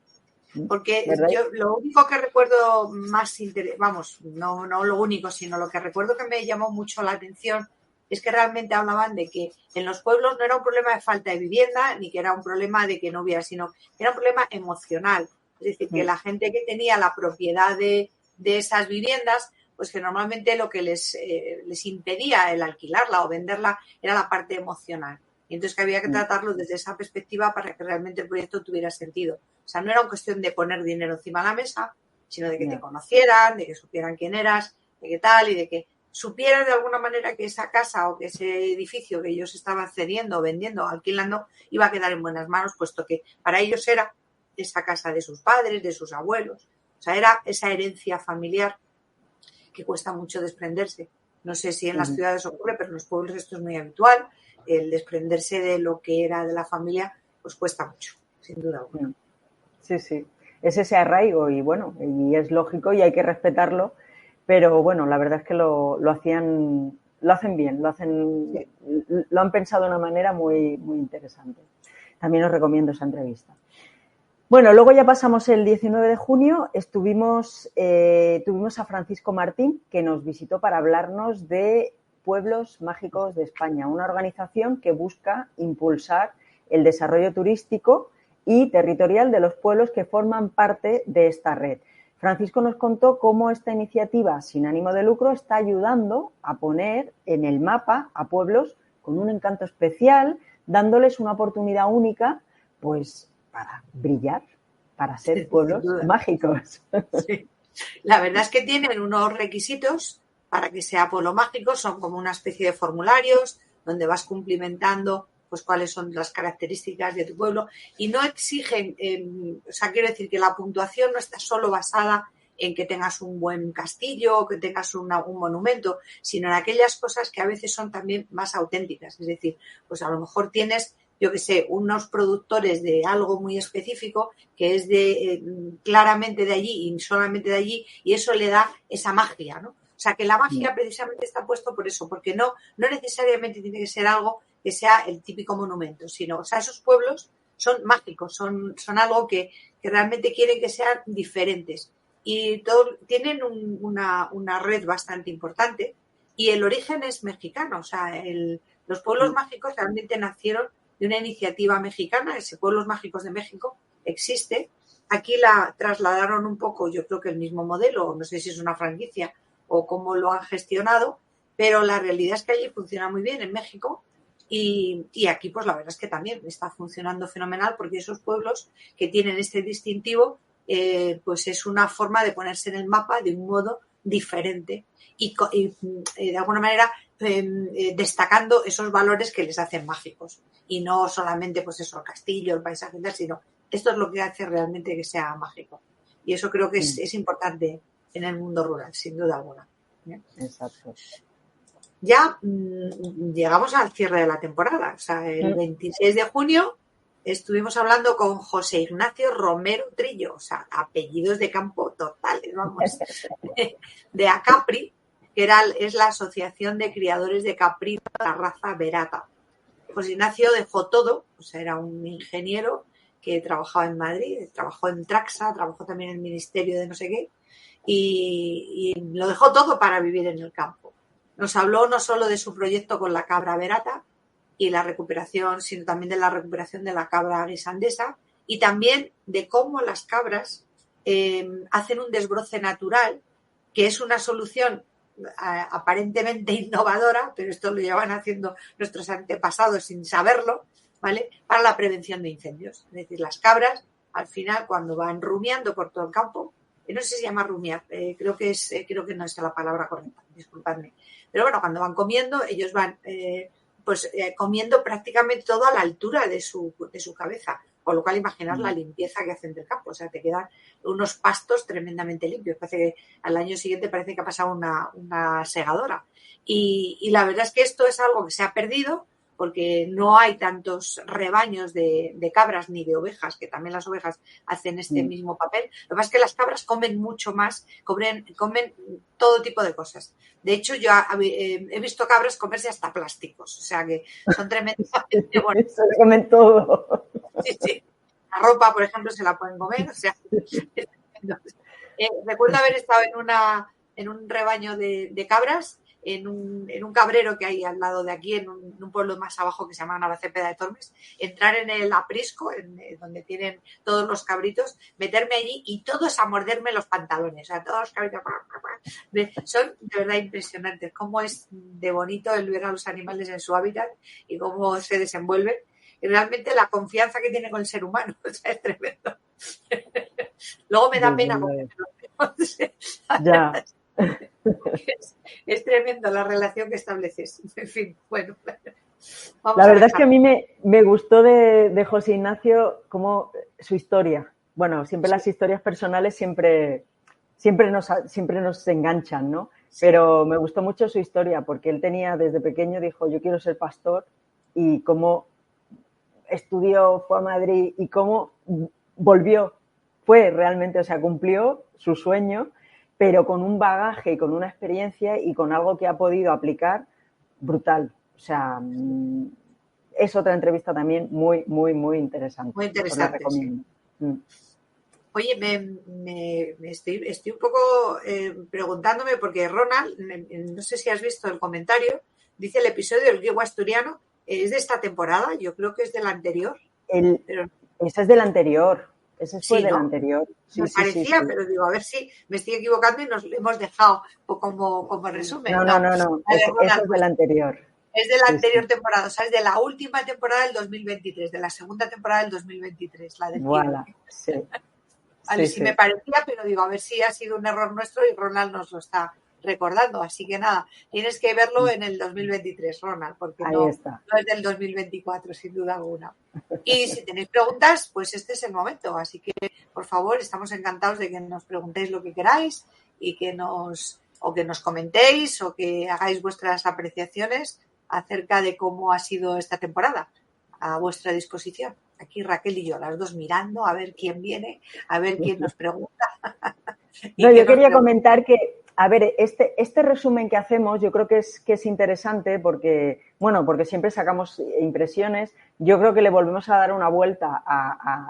Porque yo lo único que recuerdo no lo único, sino lo que recuerdo que me llamó mucho la atención es que realmente hablaban de que en los pueblos no era un problema de falta de vivienda, ni que era un problema de que no hubiera, sino que era un problema emocional. Es decir, que la gente que tenía la propiedad de esas viviendas, pues que normalmente lo que les impedía el alquilarla o venderla era la parte emocional. Y entonces que había que tratarlo desde esa perspectiva para que realmente el proyecto tuviera sentido. O sea, no era una cuestión de poner dinero encima de la mesa, sino de que te conocieran, de que supieran quién eras, de qué tal y de que supieran de alguna manera que esa casa o que ese edificio que ellos estaban cediendo, vendiendo, alquilando, iba a quedar en buenas manos, puesto que para ellos era esa casa de sus padres, de sus abuelos. O sea, era esa herencia familiar que cuesta mucho desprenderse. No sé si en las ciudades ocurre, pero en los pueblos esto es muy habitual. El desprenderse de lo que era de la familia, pues cuesta mucho, sin duda alguna. Sí, sí. Es ese arraigo y bueno, y es lógico y hay que respetarlo, pero bueno, la verdad es que lo hacen bien, lo han pensado de una manera muy, muy interesante. También os recomiendo esa entrevista. Bueno, luego ya pasamos el 19 de junio, tuvimos a Francisco Martín, que nos visitó para hablarnos de Pueblos Mágicos de España, una organización que busca impulsar el desarrollo turístico y territorial de los pueblos que forman parte de esta red. Francisco nos contó cómo esta iniciativa sin ánimo de lucro está ayudando a poner en el mapa a pueblos con un encanto especial, dándoles una oportunidad única, pues para brillar, para ser pueblos mágicos. Sí. La verdad es que tienen unos requisitos para que sea pueblo mágico, son como una especie de formularios donde vas cumplimentando pues cuáles son las características de tu pueblo y no exigen, o sea, quiero decir que la puntuación no está solo basada en que tengas un buen castillo o que tengas un monumento, sino en aquellas cosas que a veces son también más auténticas. Es decir, pues a lo mejor tienes, yo qué sé, unos productores de algo muy específico que es claramente de allí y solamente de allí y eso le da esa magia, ¿no? O sea, que la magia precisamente está puesto por eso, porque no necesariamente tiene que ser algo que sea el típico monumento, sino, o sea, esos pueblos son mágicos, son algo que realmente quieren que sean diferentes y tienen una red bastante importante y el origen es mexicano, o sea, los pueblos mágicos realmente nacieron de una iniciativa mexicana, ese Pueblos Mágicos de México existe, aquí la trasladaron un poco, yo creo que el mismo modelo, no sé si es una franquicia o cómo lo han gestionado, pero la realidad es que allí funciona muy bien en México y aquí pues la verdad es que también está funcionando fenomenal porque esos pueblos que tienen este distintivo pues es una forma de ponerse en el mapa de un modo diferente y de alguna manera destacando esos valores que les hacen mágicos. Y no solamente, pues eso, el castillo, el paisaje, sino esto es lo que hace realmente que sea mágico. Y eso creo que es importante en el mundo rural, sin duda alguna. Exacto. Ya llegamos al cierre de la temporada. O sea, el 26 de junio estuvimos hablando con José Ignacio Romero Trillo, o sea, apellidos de campo totales, vamos, de Acapri, que es la Asociación de Criadores de Caprino de la raza Verata. José Ignacio dejó todo, o sea, era un ingeniero que trabajaba en Madrid, trabajó en Traxa, trabajó también en el Ministerio de no sé qué, y lo dejó todo para vivir en el campo. Nos habló no solo de su proyecto con la cabra Verata y la recuperación, sino también de la recuperación de la cabra guisandesa y también de cómo las cabras hacen un desbroce natural, que es una solución aparentemente innovadora, pero esto lo llevan haciendo nuestros antepasados sin saberlo, ¿vale? Para la prevención de incendios. Es decir, las cabras, al final, cuando van rumiando por todo el campo, no sé si se llama rumiar, creo que no es la palabra correcta, disculpadme. Pero bueno, cuando van comiendo, ellos van comiendo prácticamente todo a la altura de su cabeza. Con lo cual, imaginar la limpieza que hacen del campo. O sea, te quedan unos pastos tremendamente limpios. Parece que al año siguiente parece que ha pasado una segadora. Y la verdad es que esto es algo que se ha perdido porque no hay tantos rebaños de cabras ni de ovejas, que también las ovejas hacen este mismo papel. Lo que pasa es que las cabras comen mucho más, comen todo tipo de cosas. De hecho, yo he visto cabras comerse hasta plásticos, o sea que son tremendamente buenas. Se comen todo. Sí. La ropa, por ejemplo, se la pueden comer, o sea, recuerdo haber estado en un rebaño de cabras, en un cabrero que hay al lado de aquí, en un pueblo más abajo que se llama Navacepeda de Tormes, entrar en el aprisco, donde tienen todos los cabritos, meterme allí y todos a morderme los pantalones. O sea, todos los cabritos son de verdad impresionantes. Cómo es de bonito el ver a los animales en su hábitat y cómo se desenvuelven. Y realmente la confianza que tiene con el ser humano, o sea, es tremendo. Luego me da pena porque ya. Es tremendo la relación que estableces. En fin, bueno. La verdad es que a mí me gustó de José Ignacio como su historia. Bueno, siempre las historias personales siempre nos enganchan, ¿no? Sí. Pero me gustó mucho su historia porque él tenía desde pequeño, dijo, yo quiero ser pastor, y cómo estudió, fue a Madrid y cómo volvió. Fue realmente, o sea, cumplió su sueño, pero con un bagaje y con una experiencia y con algo que ha podido aplicar brutal. O sea, es otra entrevista también muy, muy, muy interesante. Muy interesante. Os la recomiendo. Sí. Oye, estoy un poco preguntándome, porque Ronald, no sé si has visto el comentario, dice el episodio del Guigo Asturiano, ¿es de esta temporada? Yo creo que es del anterior. Ese es del anterior. Ese fue sí, del ¿no? anterior. Sí, me parecía, sí. Pero digo, a ver si me estoy equivocando y nos lo hemos dejado como resumen. No. Ese es del anterior. Es de la anterior temporada, o sea, es de la última temporada del 2023, de la segunda temporada del 2023, la del voilà, sí. Vale, sí, me parecía, pero digo, a ver si ha sido un error nuestro y Ronald nos lo está recordando. Así que nada, tienes que verlo en el 2023, Ronald, porque no es del 2024, sin duda alguna. Y si tenéis preguntas, pues este es el momento. Así que, por favor, estamos encantados de que nos preguntéis lo que queráis y que nos comentéis o que hagáis vuestras apreciaciones acerca de cómo ha sido esta temporada. A vuestra disposición. Aquí Raquel y yo, las dos mirando a ver quién viene, a ver quién nos pregunta. No, yo quería comentar que, a ver, este resumen que hacemos yo creo que es interesante porque siempre sacamos impresiones. Yo creo que le volvemos a dar una vuelta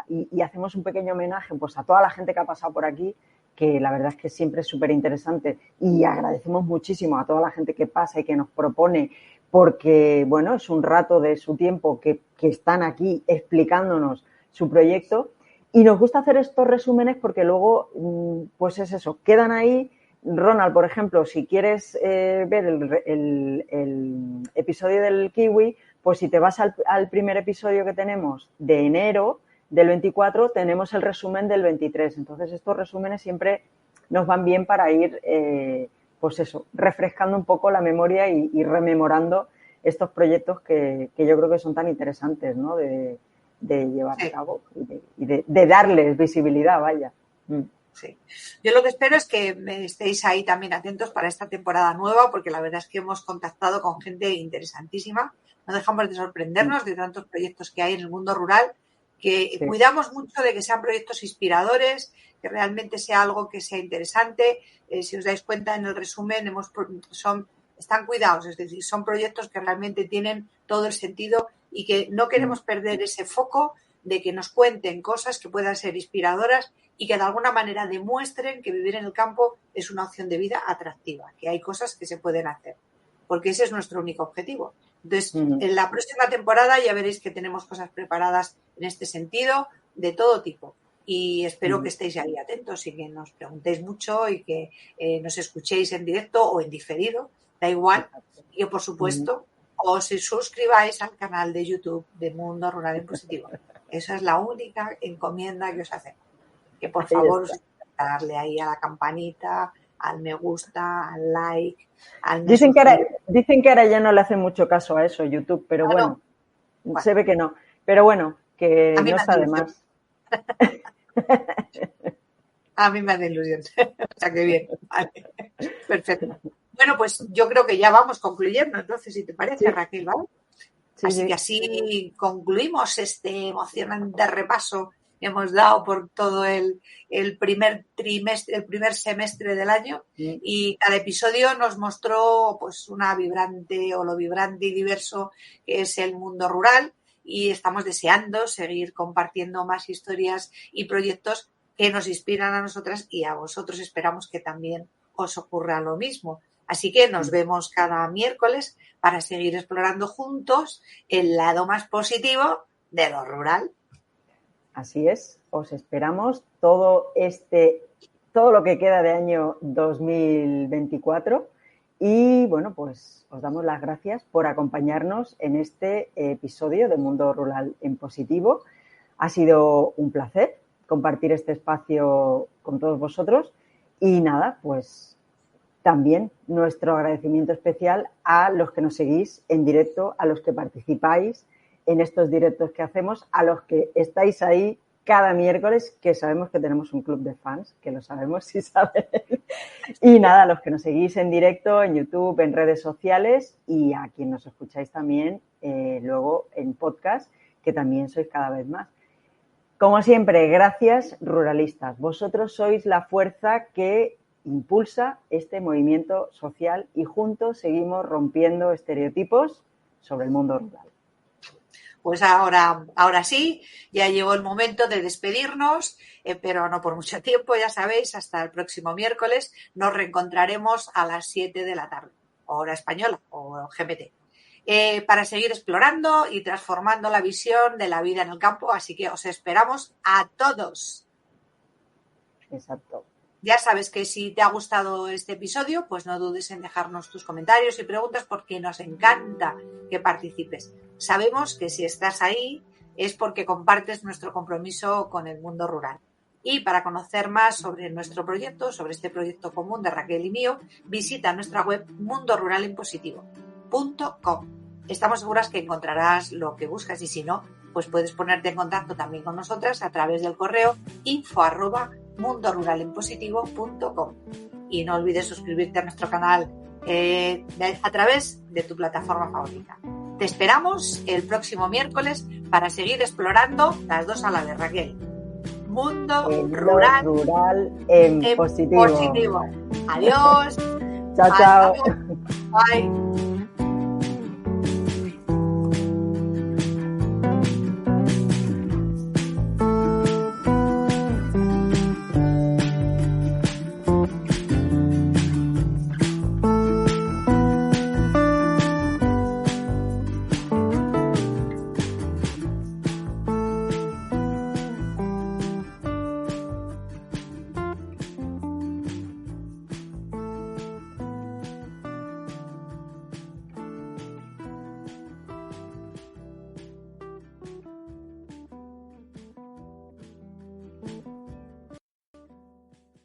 y hacemos un pequeño homenaje pues a toda la gente que ha pasado por aquí, que la verdad es que siempre es súper interesante, y agradecemos muchísimo a toda la gente que pasa y que nos propone, porque, bueno, es un rato de su tiempo que están aquí explicándonos su proyecto, y nos gusta hacer estos resúmenes porque luego, pues es eso, quedan ahí. Ronald, por ejemplo, si quieres ver el episodio del kiwi, pues si te vas al primer episodio que tenemos de enero del 24, tenemos el resumen del 23. Entonces, estos resúmenes siempre nos van bien para ir, pues eso, refrescando un poco la memoria y rememorando estos proyectos que yo creo que son tan interesantes, ¿no? De llevar a cabo y de darles visibilidad, vaya. Sí. Yo lo que espero es que estéis ahí también atentos para esta temporada nueva, porque la verdad es que hemos contactado con gente interesantísima. No dejamos de sorprendernos de tantos proyectos que hay en el mundo rural, que cuidamos mucho de que sean proyectos inspiradores, que realmente sea algo que sea interesante. Si os dais cuenta, en el resumen están cuidados, es decir, son proyectos que realmente tienen todo el sentido y que no queremos perder ese foco de que nos cuenten cosas que puedan ser inspiradoras y que de alguna manera demuestren que vivir en el campo es una opción de vida atractiva, que hay cosas que se pueden hacer, porque ese es nuestro único objetivo. Entonces, en la próxima temporada ya veréis que tenemos cosas preparadas en este sentido, de todo tipo. Y espero que estéis ahí atentos y que nos preguntéis mucho y que nos escuchéis en directo o en diferido, da igual. Y por supuesto, os suscribáis al canal de YouTube de Mundo Rural en Positivo. Esa es la única encomienda que os hacemos. Que por favor os darle ahí a la campanita, al me gusta, al like, al me dicen que ahora ya no le hacen mucho caso a eso YouTube, pero bueno, se ve que no. Pero bueno, que no está de más. A mí me hace ilusión. O sea, que bien. Vale. Perfecto. Bueno, pues yo creo que ya vamos concluyendo, entonces, si te parece, Raquel, ¿vale? Así que así concluimos este emocionante repaso que hemos dado por todo el primer trimestre, el primer semestre del año, y cada episodio nos mostró pues lo vibrante y diverso que es el mundo rural, y estamos deseando seguir compartiendo más historias y proyectos que nos inspiran a nosotras y a vosotros. Esperamos que también os ocurra lo mismo. Así que nos vemos cada miércoles para seguir explorando juntos el lado más positivo de lo rural. Así es, os esperamos todo lo que queda de año 2024 y bueno, pues os damos las gracias por acompañarnos en este episodio de Mundo Rural en Positivo. Ha sido un placer compartir este espacio con todos vosotros y nada, pues también nuestro agradecimiento especial a los que nos seguís en directo, a los que participáis en estos directos que hacemos, a los que estáis ahí cada miércoles, que sabemos que tenemos un club de fans, que lo sabemos, si saben. Y nada, a los que nos seguís en directo, en YouTube, en redes sociales y a quien nos escucháis también luego en podcast, que también sois cada vez más. Como siempre, gracias, ruralistas. Vosotros sois la fuerza que impulsa este movimiento social y juntos seguimos rompiendo estereotipos sobre el mundo rural. Pues ahora sí, ya llegó el momento de despedirnos, pero no por mucho tiempo, ya sabéis, hasta el próximo miércoles nos reencontraremos a las 7 de la tarde, hora española o GMT, para seguir explorando y transformando la visión de la vida en el campo, así que os esperamos a todos. Exacto. Ya sabes que si te ha gustado este episodio, pues no dudes en dejarnos tus comentarios y preguntas porque nos encanta que participes. Sabemos que si estás ahí es porque compartes nuestro compromiso con el mundo rural. Y para conocer más sobre nuestro proyecto, sobre este proyecto común de Raquel y mío, visita nuestra web mundoruralimpositivo.com. Estamos seguras que encontrarás lo que buscas y si no, pues puedes ponerte en contacto también con nosotras a través del correo info@mundoruralimpositivo.com. Y no olvides suscribirte a nuestro canal a través de tu plataforma favorita. Te esperamos el próximo miércoles para seguir explorando las dos a la vez, Raquel. Mundo rural en positivo. Adiós. Chao. Bye.